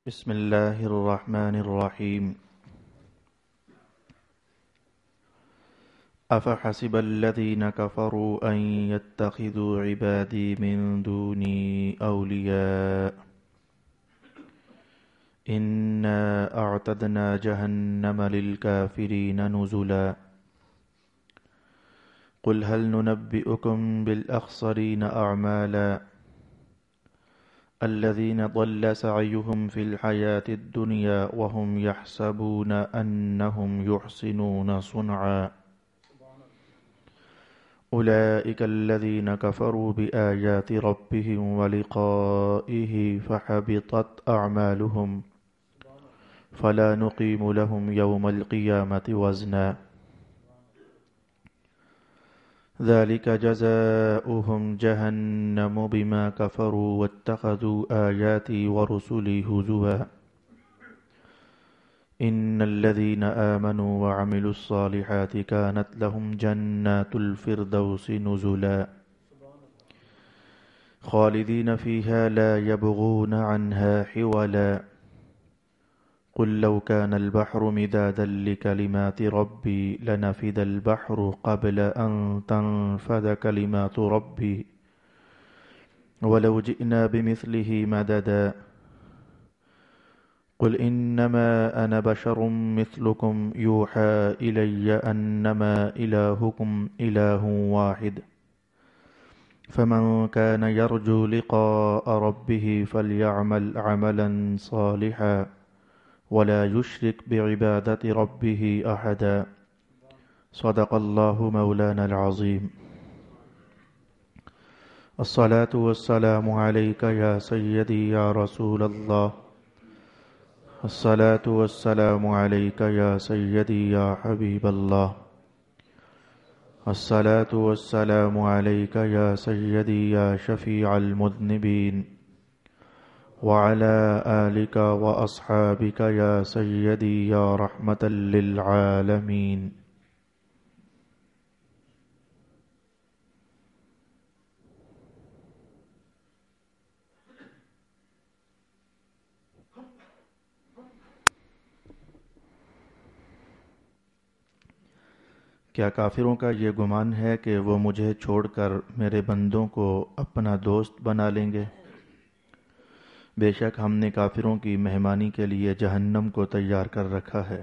بسم الله الرحمن الرحيم أفحسب الذين كفروا أن يتخذوا عبادي من دوني أولياء إنا أعتدنا جهنم للكافرين نزلا قل هل ننبئكم بالأخسرين أعمالا الذين ضل سعيهم في الحياة الدنيا وهم يحسبون أنهم يحسنون صنعا أولئك الذين كفروا بآيات ربهم ولقائه فحبطت أعمالهم فلا نقيم لهم يوم القيامة وزنا ذلك جزاؤهم جهنم بما كفروا واتخذوا آياتي ورسلي هزوا إن الذين آمنوا وعملوا الصالحات كانت لهم جنات الفردوس نزلا خالدين فيها لا يبغون عنها حولا قل لو كان البحر مدادا لكلمات ربي لنفد البحر قبل أن تنفد كلمات ربي ولو جئنا بمثله مددا قل إنما أنا بشر مثلكم يوحى إلي أنما إلهكم إله واحد فمن كان يرجو لقاء ربه فليعمل عملا صالحا ولا يشرك بعبادة ربه أحدا صدق الله مولانا العظيم الصلاة والسلام عليك يا سيدي يا رسول الله الصلاة والسلام عليك يا سيدي يا حبيب الله الصلاة والسلام عليك يا سيدي يا شفيع المذنبين وعلى آلك وأصحابك يا سيدي يا رحمة للعالمين کیا کافروں کا یہ گمان ہے کہ وہ مجھے چھوڑ کر میرے بندوں کو اپنا دوست بنا لیں گے؟ بے شک ہم نے کافروں کی مہمانی کے لیے جہنم کو تیار کر رکھا ہے۔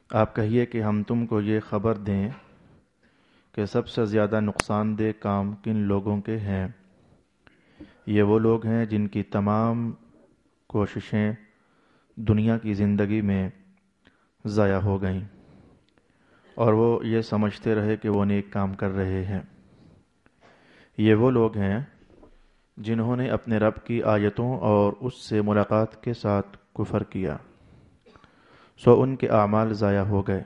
آپ کہیے کہ ہم تم کو یہ خبر دیں کہ سب سے زیادہ نقصان دہ کام کن لوگوں کے ہیں؟ یہ وہ لوگ ہیں جن کی تمام کوششیں دنیا کی زندگی میں ضائع ہو گئیں اور وہ یہ سمجھتے رہے کہ وہ نیک کام کر رہے ہیں۔ یہ وہ لوگ ہیں جنہوں نے اپنے رب کی آیتوں اور اس سے ملاقات کے ساتھ کفر کیا، سو ان کے اعمال ضائع ہو گئے،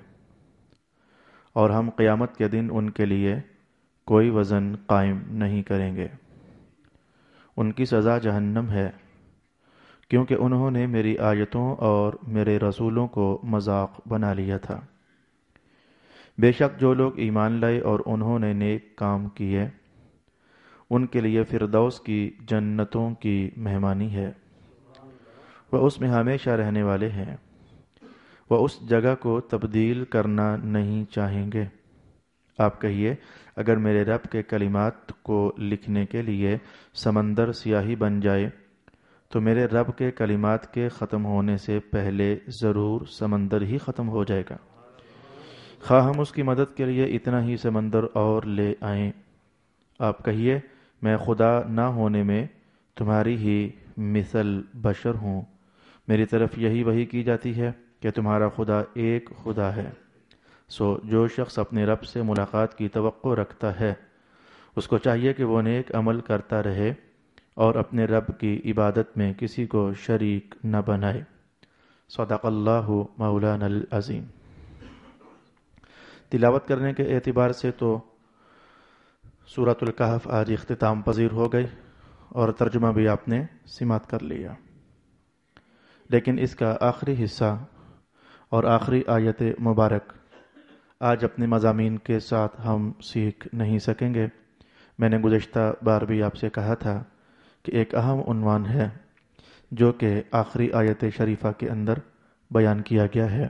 اور ہم قیامت کے دن ان کے لیے کوئی وزن قائم نہیں کریں گے۔ ان کی سزا جہنم ہے، کیونکہ انہوں نے میری آیتوں اور میرے رسولوں کو مذاق بنا لیا تھا۔ بے شک جو لوگ ایمان لائے اور انہوں نے نیک کام کیے، ان کے لیے فردوس کی جنتوں کی مہمانی ہے، وہ اس میں ہمیشہ رہنے والے ہیں، وہ اس جگہ کو تبدیل کرنا نہیں چاہیں گے۔ آپ کہیے اگر میرے رب کے کلمات کو لکھنے کے لیے سمندر سیاہی بن جائے تو میرے رب کے کلمات کے ختم ہونے سے پہلے ضرور سمندر ہی ختم ہو جائے گا، خواہ ہم اس کی مدد کے لیے اتنا ہی سمندر اور لے آئیں۔ آپ کہیے میں خدا نہ ہونے میں تمہاری ہی مثل بشر ہوں، میری طرف یہی وحی کی جاتی ہے کہ تمہارا خدا ایک خدا ہے۔ سو جو شخص اپنے رب سے ملاقات کی توقع رکھتا ہے اس کو چاہیے کہ وہ نیک عمل کرتا رہے اور اپنے رب کی عبادت میں کسی کو شریک نہ بنائے۔ صدق اللہ مولانا العظیم۔ تلاوت کرنے کے اعتبار سے تو سورۃ الکہف آج اختتام پذیر ہو گئی اور ترجمہ بھی آپ نے سماعت کر لیا، لیکن اس کا آخری حصہ اور آخری آیت مبارک آج اپنے مضامین کے ساتھ ہم سیکھ نہیں سکیں گے۔ میں نے گزشتہ بار بھی آپ سے کہا تھا کہ ایک اہم عنوان ہے جو کہ آخری آیت شریفہ کے اندر بیان کیا گیا ہے،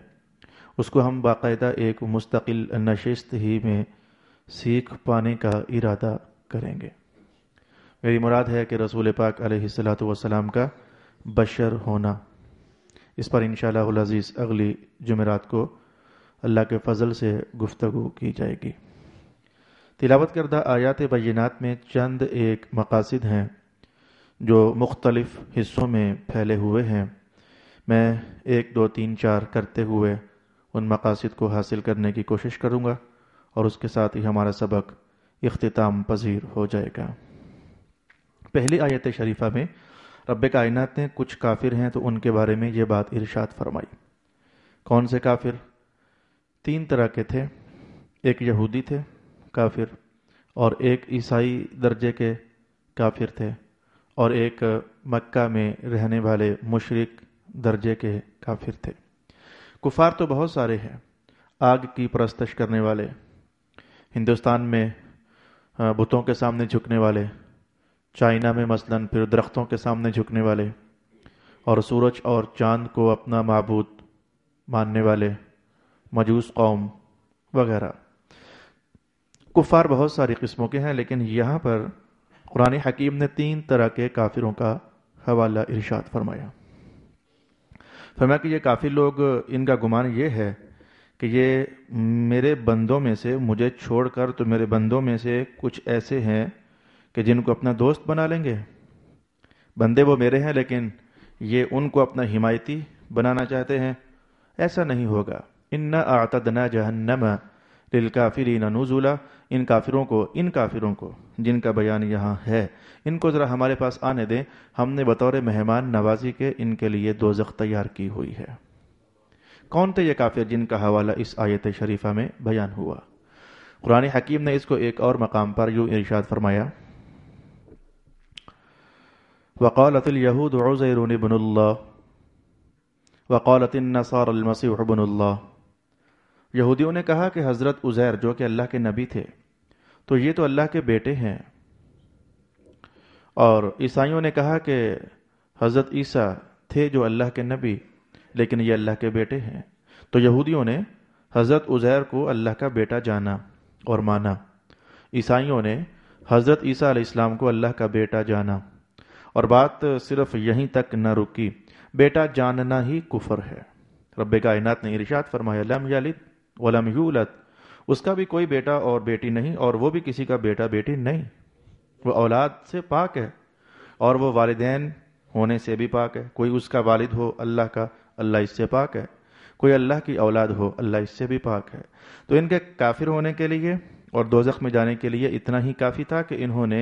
اس کو ہم باقاعدہ ایک مستقل نشست ہی میں سیکھ پانے کا ارادہ کریں گے۔ میری مراد ہے کہ رسول پاک علیہ الصلاۃ والسلام کا بشر ہونا، اس پر انشاءاللہ العزیز اگلی جمعرات کو اللہ کے فضل سے گفتگو کی جائے گی۔ تلاوت کردہ آیات بینات میں چند ایک مقاصد ہیں جو مختلف حصوں میں پھیلے ہوئے ہیں۔ میں 1 2 3 4 کرتے ہوئے ان مقاصد کو حاصل کرنے کی کوشش کروں گا اور اس کے ساتھ ہی ہمارا سبق اختتام پذیر ہو جائے گا۔ پہلی آیت شریفہ میں رب کائنات نے کچھ کافر ہیں تو ان کے بارے میں یہ بات ارشاد فرمائی۔ کون سے کافر؟ 3 طرح کے تھے۔ ایک یہودی تھے کافر، اور ایک عیسائی درجے کے کافر تھے، اور ایک مکہ میں رہنے والے مشرک درجے کے کافر تھے۔ کفار تو بہت سارے ہیں، آگ کی پرستش کرنے والے، ہندوستان میں بتوں کے سامنے جھکنے والے، چائنا میں مثلاً پھر درختوں کے سامنے جھکنے والے، اور سورج اور چاند کو اپنا معبود ماننے والے، مجوس قوم وغیرہ۔ کفار بہت ساری قسموں کے ہیں، لیکن یہاں پر قرآن حکیم نے 3 طرح کے کافروں کا حوالہ ارشاد فرمایا۔ فرمایا کہ یہ کافر لوگ، ان کا گمان یہ ہے کہ یہ میرے بندوں میں سے، مجھے چھوڑ کر تو میرے بندوں میں سے کچھ ایسے ہیں کہ جن کو اپنا دوست بنا لیں گے۔ بندے وہ میرے ہیں لیکن یہ ان کو اپنا حمایتی بنانا چاہتے ہیں۔ ایسا نہیں ہوگا۔ اِنَّا أَعْتَدْنَا جَهَنَّمَ لِلْكَافِرِينَ نُزُلًا۔ ان کافروں کو جن کا بیان یہاں ہے، ان کو ذرا ہمارے پاس آنے دیں، ہم نے بطور مہمان نوازی کے ان کے لیے دوزخ تیار کی ہوئی ہے۔ کون تھے یہ کافر جن کا حوالہ اس آیت شریفہ میں بیان ہوا؟ قرآن حکیم نے اس کو ایک اور مقام پر یوں ارشاد فرمایا، وَقَالَتِ الْيَهُودُ عُزَيْرٌ ابْنُ اللَّهِ وَقَالَتِ النَّصَارَى الْمَسِيحُ ابْنُ اللَّهِ۔ یہودیوں نے کہا کہ حضرت عزیر جو کہ اللہ کے نبی تھے تو یہ تو اللہ کے بیٹے ہیں، اور عیسائیوں نے کہا کہ حضرت عیسیٰ تھے جو اللہ کے نبی لیکن یہ اللہ کے بیٹے ہیں۔ تو یہودیوں نے حضرت عزیر کو اللہ کا بیٹا جانا اور مانا، عیسائیوں نے حضرت عیسیٰ علیہ السلام کو اللہ کا بیٹا جانا، اور بات صرف یہیں تک نہ رکی، بیٹا جاننا ہی کفر ہے۔ رب کائنات نے ارشاد فرمایا، لم یلد ولم یولد، اس کا بھی کوئی بیٹا اور بیٹی نہیں، اور وہ بھی کسی کا بیٹا بیٹی نہیں، وہ اولاد سے پاک ہے اور وہ والدین ہونے سے بھی پاک ہے۔ کوئی اس کا والد ہو اللہ کا، اللہ اس سے پاک ہے، کوئی اللہ کی اولاد ہو اللہ اس سے بھی پاک ہے۔ تو ان کے کافر ہونے کے لیے اور دوزخ میں جانے کے لیے اتنا ہی کافی تھا کہ انہوں نے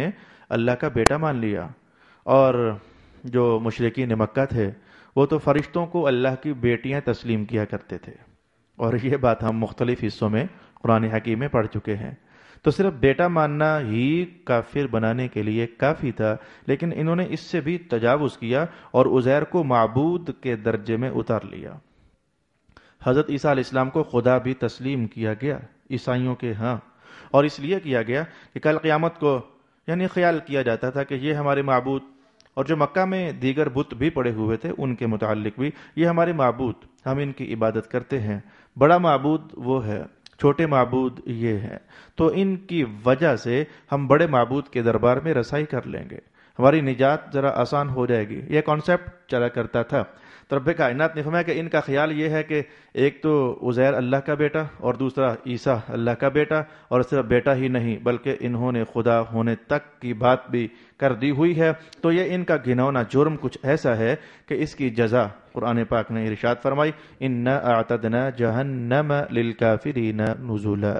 اللہ کا بیٹا مان لیا۔ اور جو مشرکین مکہ تھے وہ تو فرشتوں کو اللہ کی بیٹیاں تسلیم کیا کرتے تھے، اور یہ بات ہم مختلف حصوں میں قرآن حکیم میں پڑھ چکے ہیں۔ تو صرف بیٹا ماننا ہی کافر بنانے کے لیے کافی تھا، لیکن انہوں نے اس سے بھی تجاوز کیا اور عزیر کو معبود کے درجے میں اتار لیا۔ حضرت عیسیٰ علیہ السلام کو خدا بھی تسلیم کیا گیا عیسائیوں کے ہاں، اور اس لیے کیا گیا کہ کل قیامت کو یعنی خیال کیا جاتا تھا کہ یہ ہمارے معبود، اور جو مکہ میں دیگر بت بھی پڑے ہوئے تھے ان کے متعلق بھی، یہ ہمارے معبود، ہم ان کی عبادت کرتے ہیں، بڑا معبود وہ ہے، چھوٹے معبود یہ ہے، تو ان کی وجہ سے ہم بڑے معبود کے دربار میں رسائی کر لیں گے، ہماری نجات ذرا آسان ہو جائے گی۔ یہ کانسیپٹ چلا کرتا تھا۔ تو رب کائنات نے فرمایا کہ ان کا خیال یہ ہے کہ ایک تو عزیر اللہ کا بیٹا اور دوسرا عیسیٰ اللہ کا بیٹا، اور صرف بیٹا ہی نہیں بلکہ انہوں نے خدا ہونے تک کی بات بھی کر دی ہوئی ہے۔ تو یہ ان کا گھناؤنا جرم کچھ ایسا ہے کہ اس کی جزا قرآن پاک نے ارشاد فرمائی، اِنَّا أَعْتَدْنَا جَهَنَّمَ لِلْكَافِرِينَ نُزُلًا،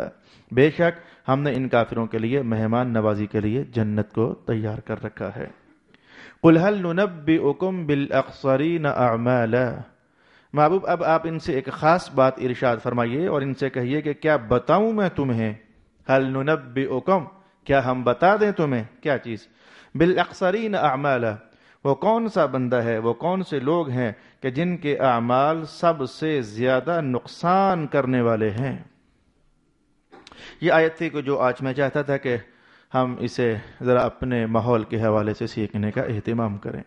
بے شک ہم نے ان کافروں کے لیے مہمان نوازی کے لیے جنت کو تیار کر رکھا ہے۔ قُلْ هَلْ نُنَبِّئُكُمْ بِالْأَخْسَرِينَ أَعْمَالًا، محبوب اب آپ ان سے ایک خاص بات ارشاد فرمائیے اور ان سے کہیے کہ کیا بتاؤں میں تمہیں، هَلْ نُنَبِّئُكُمْ، کیا ہم بتا دیں تمہیں کیا چیز، بِالْأَخْسَرِينَ أَعْمَالًا، وہ کون سا بندہ ہے، وہ کون سے لوگ ہیں کہ جن کے اعمال سب سے زیادہ نقصان کرنے والے ہیں۔ یہ آیت تھی کہ جو آج میں چاہتا تھا کہ ہم اسے ذرا اپنے ماحول کے حوالے سے سیکھنے کا اہتمام کریں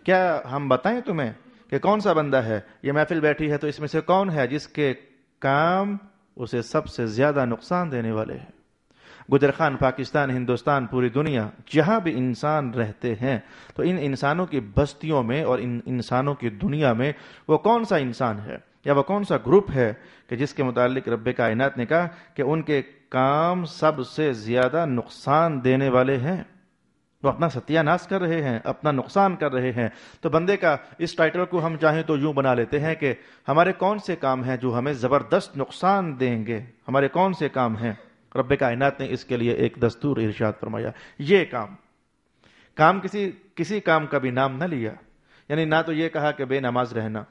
کیا ہم بتائیں تمہیں کہ کون سا بندہ ہے، یہ محفل بیٹھی ہے تو اس میں سے کون ہے جس کے کام اسے سب سے زیادہ نقصان دینے والے ہیں؟ گجرخان، پاکستان، ہندوستان، پوری دنیا جہاں بھی انسان رہتے ہیں تو ان انسانوں کی بستیوں میں اور ان انسانوں کی دنیا میں وہ کون سا انسان ہے یا وہ کون سا گروپ ہے کہ جس کے متعلق رب کائنات نے کہا کہ ان کے کام سب سے زیادہ نقصان دینے والے ہیں، وہ اپنا ستیہ ناش کر رہے ہیں، اپنا نقصان کر رہے ہیں۔ تو بندے کا اس ٹائٹل کو ہم چاہیں تو یوں بنا لیتے ہیں کہ ہمارے کون سے کام ہیں جو ہمیں زبردست نقصان دیں گے، ہمارے کون سے کام ہیں۔ رب کائنات نے اس کے لیے ایک دستور ارشاد فرمایا، یہ کام کسی کام کا بھی نام نہ لیا، یعنی نہ تو یہ کہا کہ بے نماز رہنا،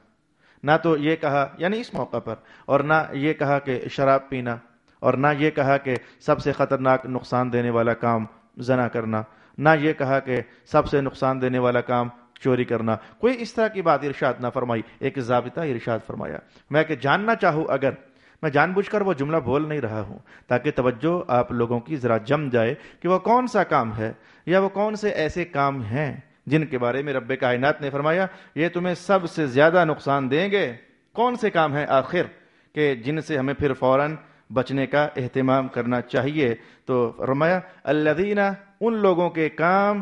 نہ تو یہ کہا یعنی اس موقع پر، اور نہ یہ کہا کہ شراب پینا، اور نہ یہ کہا کہ سب سے خطرناک نقصان دینے والا کام زنا کرنا، نہ یہ کہا کہ سب سے نقصان دینے والا کام چوری کرنا۔ کوئی اس طرح کی بات ارشاد نہ فرمائی، ایک ضابطہ ارشاد فرمایا۔ میں کہ جاننا چاہوں، اگر میں جان بوجھ کر وہ جملہ بول نہیں رہا ہوں تاکہ توجہ آپ لوگوں کی ذرا جم جائے کہ وہ کون سا کام ہے یا وہ کون سے ایسے کام ہیں جن کے بارے میں رب کائنات نے فرمایا یہ تمہیں سب سے زیادہ نقصان دیں گے۔ کون سے کام ہیں آخر کہ جن سے ہمیں پھر فوراً بچنے کا اہتمام کرنا چاہیے؟ تو فرمایا الذین، ان لوگوں کے کام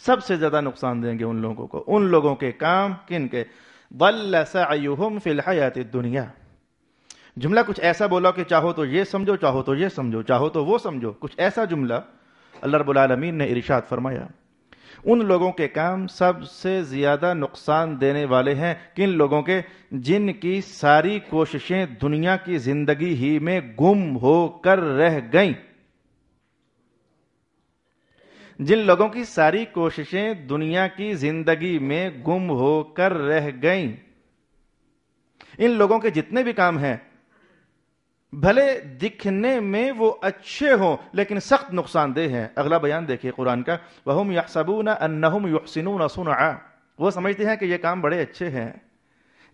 سب سے زیادہ نقصان دیں گے ان لوگوں کو، ان لوگوں کے کام کن کے؟ ضل سعیہم فی الحیاۃ الدنیا۔ جملہ کچھ ایسا بولا کہ چاہو تو یہ سمجھو، چاہو تو یہ سمجھو، چاہو تو وہ سمجھو، کچھ ایسا جملہ اللہ رب العالمین نے ارشاد فرمایا ان لوگوں کے کام سب سے زیادہ نقصان دینے والے ہیں۔ کن لوگوں کے؟ جن کی ساری کوششیں دنیا کی زندگی ہی میں گم ہو کر رہ گئیں، جن لوگوں کی ساری کوششیں دنیا کی زندگی میں گم ہو کر رہ گئیں۔ ان لوگوں کے جتنے بھی کام ہیں بھلے دکھنے میں وہ اچھے ہوں لیکن سخت نقصان دہ ہیں۔ اگلا بیان دیکھیے قرآن کا، وَهُمْ يَحْسَبُونَ أَنَّهُمْ يُحْسِنُونَ صُنْعًا، وہ سمجھتے ہیں کہ یہ کام بڑے اچھے ہیں،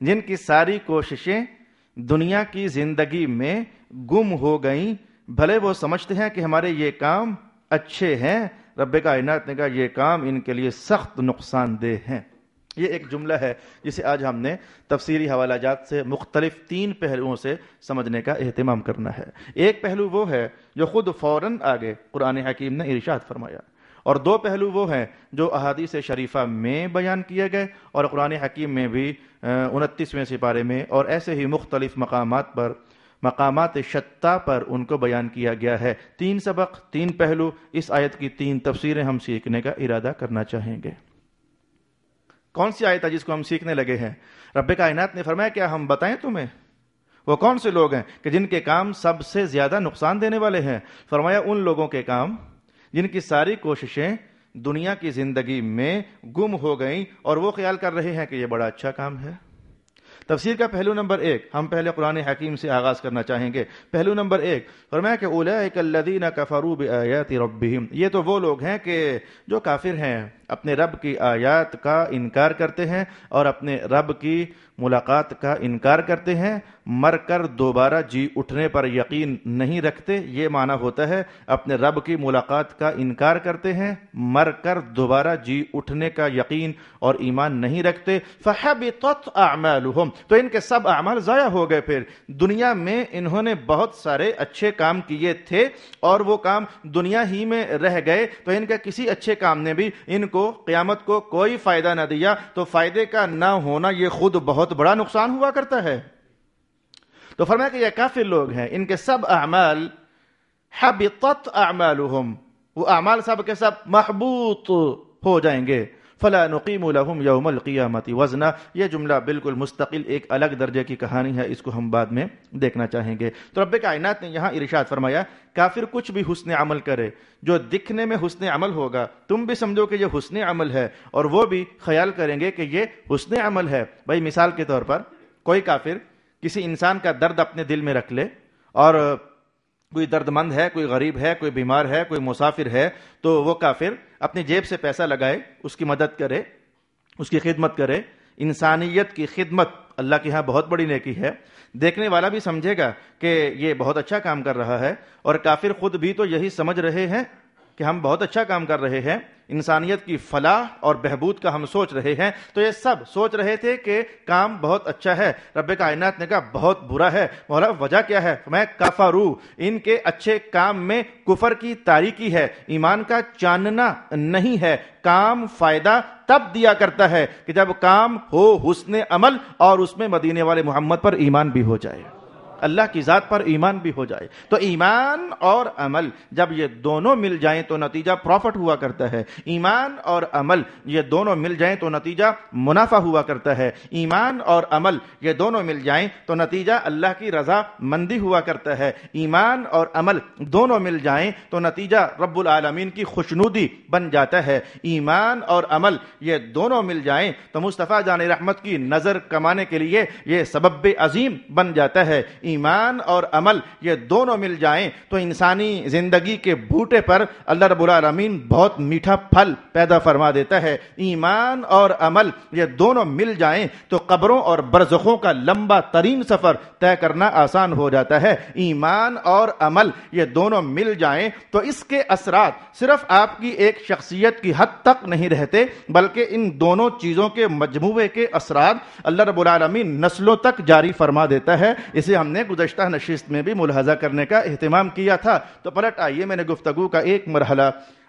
جن کی ساری کوششیں دنیا کی زندگی میں گم ہو گئیں، بھلے وہ سمجھتے ہیں کہ ہمارے یہ کام اچھے ہیں، رب کائنات نے کہا یہ کام ان کے لیے سخت نقصان دہ ہیں۔ یہ ایک جملہ ہے جسے آج ہم نے تفسیری حوالہ جات سے مختلف 3 پہلوؤں سے سمجھنے کا اہتمام کرنا ہے۔ ایک پہلو وہ ہے جو خود فوراً آگے قرآن حکیم نے ارشاد فرمایا، اور 2 پہلو وہ ہیں جو احادیث شریفہ میں بیان کیے گئے اور قرآن حکیم میں بھی 29ویں سپارے میں اور ایسے ہی مختلف مقامات شتّا پر ان کو بیان کیا گیا ہے۔ 3 سبق، 3 پہلو، اس آیت کی 3 تفسیریں ہم سیکھنے کا ارادہ کرنا چاہیں گے۔ کون سی آیت ہے جس کو ہم سیکھنے لگے ہیں؟ رب کائنات نے فرمایا کیا ہم بتائیں تمہیں وہ کون سے لوگ ہیں کہ جن کے کام سب سے زیادہ نقصان دینے والے ہیں؟ فرمایا ان لوگوں کے کام جن کی ساری کوششیں دنیا کی زندگی میں گم ہو گئیں اور وہ خیال کر رہے ہیں کہ یہ بڑا اچھا کام ہے۔ تفسیر کا پہلو نمبر 1 ہم پہلے قرآن حکیم سے آغاز کرنا چاہیں گے۔ پہلو نمبر 1 فرمایا کہ اولئک الذین کفروا بآیات ربہم، یہ تو وہ لوگ ہیں کہ جو کافر ہیں، اپنے رب کی آیات کا انکار کرتے ہیں اور اپنے رب کی ملاقات کا انکار کرتے ہیں، مر کر دوبارہ جی اٹھنے پر یقین نہیں رکھتے۔ یہ معنی ہوتا ہے اپنے رب کی ملاقات کا انکار کرتے ہیں، مر کر دوبارہ جی اٹھنے کا یقین اور ایمان نہیں رکھتے۔ فحبطت اعمالہم، تو ان کے سب اعمال ضائع ہو گئے۔ پھر دنیا میں انہوں نے بہت سارے اچھے کام کیے تھے اور وہ کام دنیا ہی میں رہ گئے، تو ان کا کسی اچھے کام نے بھی ان کو قیامت کو کوئی فائدہ نہ دیا۔ تو فائدے کا نہ ہونا یہ خود بہت بڑا نقصان ہوا کرتا ہے۔ تو فرمایا کہ یہ کافر لوگ ہیں، ان کے سب اعمال حبطت اعمالہم، وہ اعمال سب کے سب محبوط ہو جائیں گے۔ فلا نقیم لهم یوم القیامت وزنا، یہ جملہ بالکل مستقل ایک الگ درجے کی کہانی ہے، اس کو ہم بعد میں دیکھنا چاہیں گے۔ تو رب کائنات نے یہاں ارشاد فرمایا کافر کچھ بھی حسن عمل کرے، جو دکھنے میں حسن عمل ہوگا تم بھی سمجھو کہ یہ حسن عمل ہے اور وہ بھی خیال کریں گے کہ یہ حسن عمل ہے۔ بھائی مثال کے طور پر کوئی کافر کسی انسان کا درد اپنے دل میں رکھ لے، اور کوئی درد مند ہے، کوئی غریب ہے، کوئی بیمار ہے، کوئی مسافر ہے، تو وہ کافر اپنی جیب سے پیسہ لگائے، اس کی مدد کرے، اس کی خدمت کرے۔ انسانیت کی خدمت اللہ کے ہاں بہت بڑی نیکی ہے، دیکھنے والا بھی سمجھے گا کہ یہ بہت اچھا کام کر رہا ہے، اور کافر خود بھی تو یہی سمجھ رہے ہیں کہ ہم بہت اچھا کام کر رہے ہیں، انسانیت کی فلاح اور بہبود کا ہم سوچ رہے ہیں تو یہ سب سوچ رہے تھے کہ کام بہت اچھا ہے. رب کائنات نے کہا بہت برا ہے. مولا وجہ کیا ہے؟ میں کفروا، ان کے اچھے کام میں کفر کی تاریکی ہے، ایمان کا چاننا نہیں ہے. کام فائدہ تب دیا کرتا ہے کہ جب کام ہو حسن عمل اور اس میں مدینے والے محمد پر ایمان بھی ہو جائے، اللہ کی ذات پر ایمان بھی ہو جائے. تو ایمان اور عمل جب یہ دونوں مل جائیں تو نتیجہ پروفٹ ہوا کرتا ہے. ایمان اور عمل یہ دونوں مل جائیں تو نتیجہ منافع ہوا کرتا ہے. ایمان اور عمل یہ دونوں مل جائیں تو نتیجہ اللہ کی رضا مندی ہوا کرتا ہے. ایمان اور عمل دونوں مل جائیں تو نتیجہ رب العالمین کی خوشنودی بن جاتا ہے. ایمان اور عمل یہ دونوں مل جائیں تو مصطفیٰ جان رحمت کی نظر کمانے کے لیے یہ سبب عظیم بن جاتا ہے. ایمان اور عمل یہ دونوں مل جائیں تو انسانی زندگی کے بوٹے پر اللہ رب العالمین بہت میٹھا پھل پیدا فرما دیتا ہے. ایمان اور عمل یہ دونوں مل جائیں تو قبروں اور برزخوں کا لمبا ترین سفر طے کرنا آسان ہو جاتا ہے. ایمان اور عمل یہ دونوں مل جائیں تو اس کے اثرات صرف آپ کی ایک شخصیت کی حد تک نہیں رہتے بلکہ ان دونوں چیزوں کے مجموعے کے اثرات اللہ رب العالمین نسلوں تک جاری فرما دیتا ہے. اسے ہم نے گزشتہ نشست میں بھی ملاحظہ کرنے کا اہتمام کیا تھا. تو پلٹ آئیے، میں نے گفتگو کا ایک مرحلہ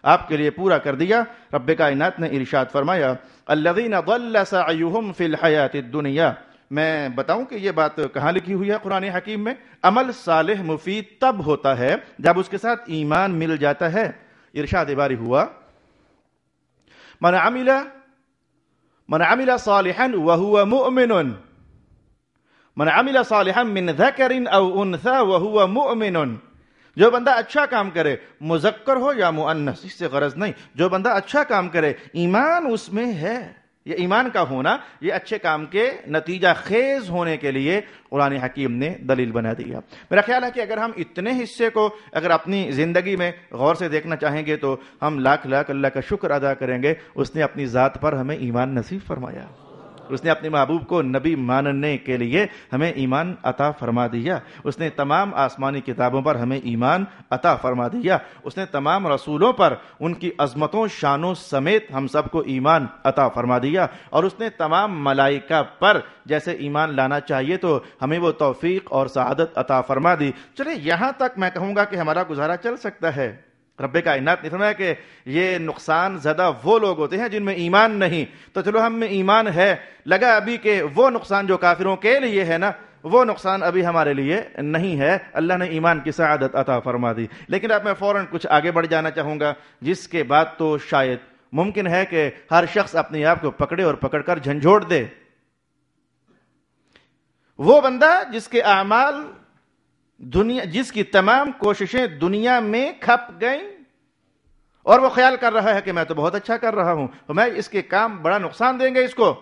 آپ کے لیے پورا کر دیا. رب کائنات نے ارشاد فرمایا الذین ضل سعیہم فی الحیاۃ الدنیا. میں بتاؤں کہ یہ بات کہاں لکھی ہوئی ہے قرآن حکیم میں؟ عمل صالح مفید تب ہوتا ہے جب اس کے ساتھ ایمان مل جاتا ہے. ارشاد باری ہوا من عمل صالحا وهو مؤمن، من عمل صالحا من ذکر او انثى وهو مؤمن. جو بندہ اچھا کام کرے، مذکر ہو یا مؤنث، اس سے غرض نہیں، جو بندہ اچھا کام کرے ایمان اس میں ہے. یہ ایمان کا ہونا یہ اچھے کام کے نتیجہ خیز ہونے کے لیے قرآن حکیم نے دلیل بنا دیا. میرا خیال ہے کہ اگر ہم اتنے حصے کو اگر اپنی زندگی میں غور سے دیکھنا چاہیں گے تو ہم لاکھ لاکھ اللہ کا شکر ادا کریں گے. اس نے اپنی ذات پر ہمیں ایمان نصیب فرمایا، اس نے اپنے محبوب کو نبی ماننے کے لیے ہمیں ایمان عطا فرما دیا، اس نے تمام آسمانی کتابوں پر ہمیں ایمان عطا فرما دیا، اس نے تمام رسولوں پر ان کی عظمتوں شانوں سمیت ہم سب کو ایمان عطا فرما دیا، اور اس نے تمام ملائکہ پر جیسے ایمان لانا چاہیے تو ہمیں وہ توفیق اور سعادت عطا فرما دی. چلے یہاں تک میں کہوں گا کہ ہمارا گزارا چل سکتا ہے. رب کائنات نے فرمایا کہ یہ نقصان زدہ وہ لوگ ہوتے ہیں جن میں ایمان نہیں. تو چلو ہم میں ایمان ہے، لگا ابھی کہ وہ نقصان جو کافروں کے لیے ہے نا وہ نقصان ابھی ہمارے لیے نہیں ہے. اللہ نے ایمان کی سعادت عطا فرما دی. لیکن اب میں فوراً کچھ آگے بڑھ جانا چاہوں گا جس کے بعد تو شاید ممکن ہے کہ ہر شخص اپنے آپ کو پکڑے اور پکڑ کر جھنجھوڑ دے. وہ بندہ جس کے اعمال جس کی تمام کوششیں دنیا میں کھپ گئیں اور وہ خیال کر رہا ہے کہ میں تو بہت اچھا کر رہا ہوں تو میں اس کے کام بڑا نقصان دیں گے اس کو.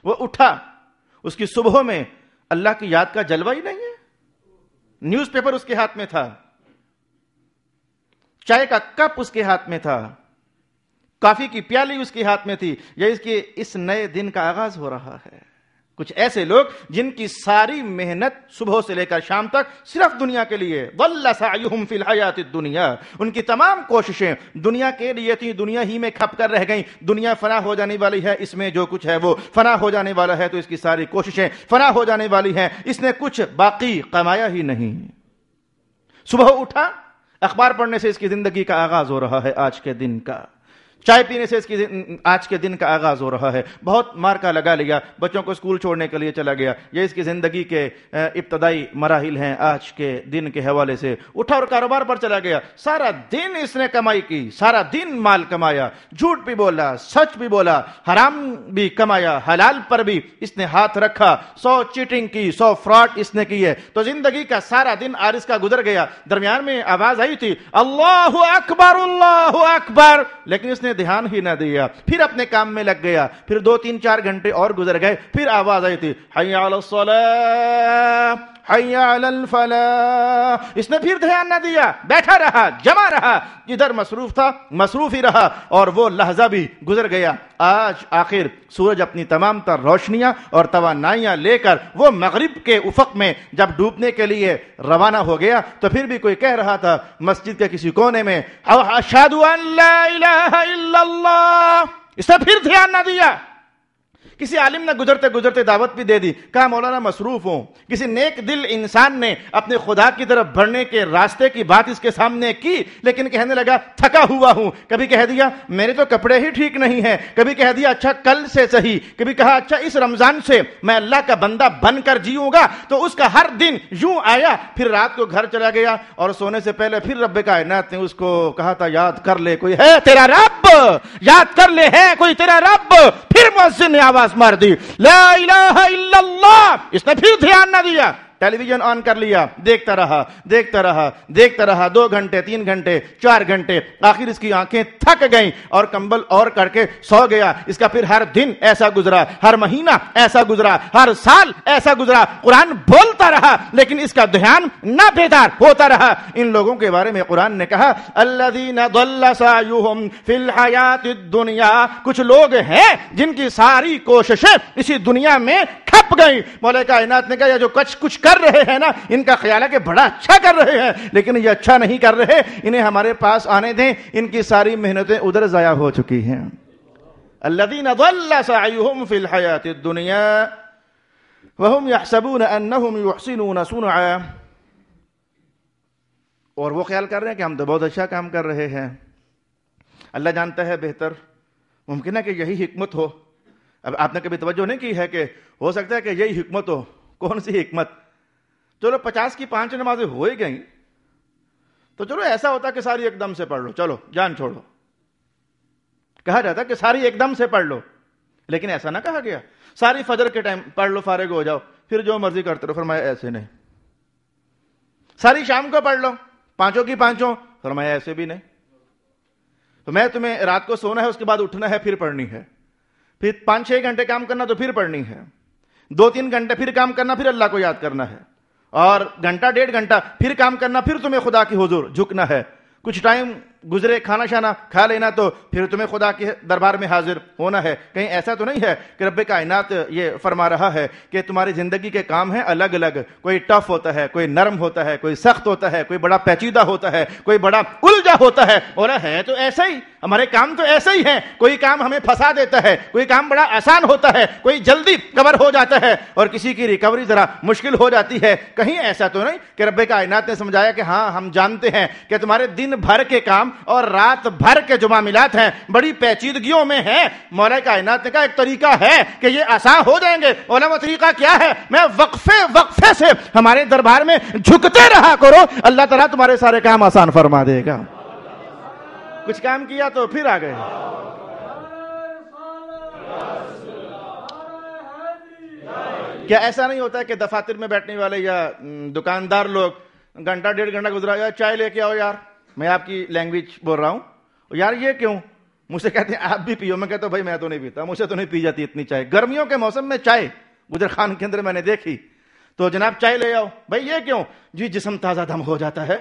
وہ اٹھا، اس کی صبح میں اللہ کی یاد کا جلوہ ہی نہیں ہے. نیوز پیپر اس کے ہاتھ میں تھا، چائے کا کپ اس کے ہاتھ میں تھا، کافی کی پیالی اس کے ہاتھ میں تھی. یہ اس نئے دن کا آغاز ہو رہا ہے. کچھ ایسے لوگ جن کی ساری محنت صبح سے لے کر شام تک صرف دنیا کے لیے، ضل سعیہم فی الحیاۃ الدنیا، ان کی تمام کوششیں دنیا کے لیے تھیں، دنیا ہی میں کھپ کر رہ گئیں. دنیا فنا ہو جانے والی ہے، اس میں جو کچھ ہے وہ فنا ہو جانے والا ہے، تو اس کی ساری کوششیں فنا ہو جانے والی ہیں. اس نے کچھ باقی کمایا ہی نہیں. صبح اٹھا، اخبار پڑھنے سے اس کی زندگی کا آغاز ہو رہا ہے، آج کے دن کا. چائے پینے سے اس کی آج کے دن کا آغاز ہو رہا ہے. بہت مار کا لگا لیا، بچوں کو اسکول چھوڑنے کے لیے چلا گیا. یہ اس کی زندگی کے ابتدائی مراحل ہیں. آج کے دن کے حوالے سے اٹھا اور کاروبار پر چلا گیا. سارا دن اس نے کمائی کی، سارا دن مال کمایا، جھوٹ بھی بولا، سچ بھی بولا، حرام بھی کمایا، حلال پر بھی اس نے ہاتھ رکھا. 100 چیٹنگ کی، 100 فراڈ اس نے کی ہے. تو زندگی کا سارا دن آرس کا گزر گیا. درمیان میں آواز آئی تھی اللہ اکبر اللہ اکبر، لیکن اس نے دھیان ہی نہ دیا. پھر اپنے کام میں لگ گیا. پھر 2 3 4 گھنٹے اور گزر گئے. پھر آواز آئی تھی حی علی الصلاۃ حی علی الفلاح. اس نے پھر دھیان نہ دیا، بیٹھا رہا، جمع رہا، جدھر مصروف تھا مصروف ہی رہا، اور وہ لحظہ بھی گزر گیا. آج آخر سورج اپنی تمام تر روشنیاں اور توانائیاں لے کر وہ مغرب کے افق میں جب ڈوبنے کے لیے روانہ ہو گیا، تو پھر بھی کوئی کہہ رہا تھا مسجد کے کسی کونے میں اشہد ان لا الہ الا اللہ. اس نے پھر دھیان نہ دیا. کسی عالم نے گزرتے گزرتے دعوت بھی دے دی، کہا مولانا مصروف ہوں. کسی نیک دل انسان نے اپنے خدا کی طرف بڑھنے کے راستے کی بات اس کے سامنے کی، لیکن کہنے لگا تھکا ہوا ہوں. کبھی کہہ دیا میرے تو کپڑے ہی ٹھیک نہیں ہیں، کبھی کہہ دیا اچھا کل سے صحیح، کبھی کہا اچھا اس رمضان سے میں اللہ کا بندہ بن کر جیوں گا. تو اس کا ہر دن یوں آیا، پھر رات کو گھر چلا گیا اور سونے سے پہلے پھر رب کائنات نے اس کو کہا تھا یاد کر لے کوئی ہے تیرا رب، یاد کر لے ہے کوئی تیرا رب. پھر مؤذن نے آواز مار دی لا الہ الا اللہ. اس نے پھر دھیان نہ دیا، ٹیلی ویژن آن کر لیا، دیکھتا رہا دیکھتا رہا دیکھتا رہا. 2 گھنٹے 3 گھنٹے 4 گھنٹے، آخر اس کی آنکھیں تھک گئیں اور کمبل اور کر کے سو گیا. اس کا پھر ہر دن ایسا گزرا، ہر مہینہ ایسا گزرا، ہر سال ایسا گزرا. قرآن بولتا رہا لیکن اس کا دھیان نہ بیدار ہوتا رہا. ان لوگوں کے بارے میں قرآن نے کہا الذین ضل سعیہم فی الحیات الدنیا. کچھ لوگ ہیں جن کی ساری کوششیں اسی دنیا میں کھپ گئیں. مولا کائنات نے کہا یہ جو کچھ کر رہے ہیں نا، ان کا خیال ہے کہ بڑا اچھا کر رہے ہیں، لیکن یہ اچھا نہیں کر رہے. انہیں ہمارے پاس آنے دیں، ان کی ساری محنتیں ادھر ضائع ہو چکی ہیں. الذین ضل سعیہم فی الحیات الدنیا وہم یحسبون انہم یحسنون صنعا. اور وہ خیال کر رہے ہیں کہ ہم تو بہت اچھا کام کر رہے ہیں. اللہ جانتا ہے بہتر، ممکن ہے کہ یہی حکمت ہو. اب آپ نے کبھی توجہ نہیں کی ہے کہ ہو سکتا ہے کہ یہی حکمت ہو. کون سی حکمت؟ چلو 50 کی 5 نمازیں ہو ہی گئیں تو چلو ایسا ہوتا کہ ساری ایک دم سے پڑھ لو، چلو جان چھوڑو. کہا جاتا کہ ساری ایک دم سے پڑھ لو، لیکن ایسا نہ کہا گیا ساری فجر کے ٹائم پڑھ لو فارغ ہو جاؤ پھر جو مرضی کرتے رہو. فرمایا ایسے نہیں. ساری شام کو پڑھ لو 5 کی 5، فرمایا ایسے بھی نہیں. تو میں تمہیں رات کو سونا ہے، اس کے بعد اٹھنا ہے، پھر پڑھنی ہے، پھر 5-6 گھنٹے کام کرنا تو پھر پڑھنی ہے، 2-3 گھنٹے پھر کام کرنا، پھر اللہ کو یاد کرنا ہے، اور گھنٹہ 1.5 گھنٹہ پھر کام کرنا، پھر تمہیں خدا کی حضور جھکنا ہے. کچھ ٹائم گزرے کھانا شانا کھا لینا تو پھر تمہیں خدا کے دربار میں حاضر ہونا ہے. کہیں ایسا تو نہیں ہے کہ رب کائنات یہ فرما رہا ہے کہ تمہاری زندگی کے کام ہیں الگ الگ، کوئی ٹف ہوتا ہے، کوئی نرم ہوتا ہے، کوئی سخت ہوتا ہے، کوئی بڑا پیچیدہ ہوتا ہے، کوئی بڑا الجھا ہوتا ہے. اور ہے تو ایسا ہی، ہمارے کام تو ایسے ہی ہیں. کوئی کام ہمیں پھنسا دیتا ہے، کوئی کام بڑا آسان ہوتا ہے، کوئی جلدی کور ہو جاتا ہے، اور کسی کی ریکوری ذرا مشکل ہو جاتی ہے. کہیں ایسا تو نہیں کہ رب کائنات نے سمجھایا کہ ہاں ہم جانتے ہیں کہ تمہارے دن بھر کے کام اور رات بھر کے جو معاملات ہیں بڑی پیچیدگیوں میں ہیں. مولا کائنات نے کہا ایک طریقہ ہے کہ یہ آسان ہو جائیں گے. اور وہ طریقہ کیا ہے؟ میں وقفے سے ہمارے دربار میں جھکتے رہا کرو، اللہ تعالیٰ تمہارے سارے کام آسان فرما دے گا. کچھ کام کیا تو پھر آ گئے. کیا ایسا نہیں ہوتا کہ دفاتر میں بیٹھنے والے یا دکاندار لوگ گھنٹہ 1.5 گھنٹہ گزرا، یا چائے لے کے آؤ یار، میں آپ کی لینگویج بول رہا ہوں، یار یہ کیوں؟ مجھ سے کہتے ہیں آپ بھی پیو. میں کہتا ہوں بھائی میں تو نہیں پیتا، مجھ سے تو نہیں پی جاتی اتنی چائے. گرمیوں کے موسم میں چائے گجر خان کے اندر میں نے دیکھی تو جناب چائے لے آؤ. بھائی یہ کیوں؟ جی جسم تازہ دم ہو جاتا ہے.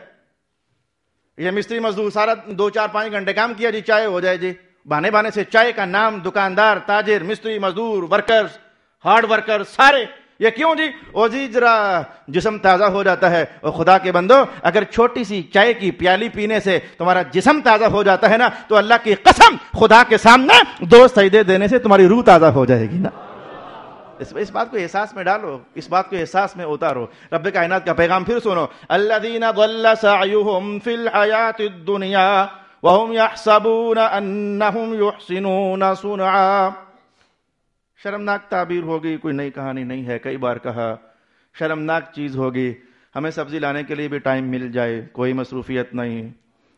یہ مستری مزدور سارا 2-4-5 گھنٹے کام کیا، جی چائے ہو جائے. جی بانے سے چائے کا نام دکاندار، تاجر، مستری، مزدور، ورکرز، ہارڈ ورکر سارے. یہ کیوں جی؟ او جی ذرا جسم تازہ ہو جاتا ہے. اور خدا کے بندو، اگر چھوٹی سی چائے کی پیالی پینے سے تمہارا جسم تازہ ہو جاتا ہے نا، تو اللہ کی قسم خدا کے سامنے 2 سجدے دینے سے تمہاری روح تازہ ہو جائے گی نا. اس بات کو احساس میں ڈالو، اس بات کو احساس میں اتارو. رب کائنات کا پیغام پھر سنو. الذین ضل سعیہم فی الحیات الدنیا وہم یحسبون انہم یحسنون صنعا. شرمناک تعبیر ہوگی، کوئی نئی کہانی نہیں ہے، کئی بار کہا. شرمناک چیز ہوگی. ہمیں سبزی لانے کے لیے بھی ٹائم مل جائے، کوئی مصروفیت نہیں.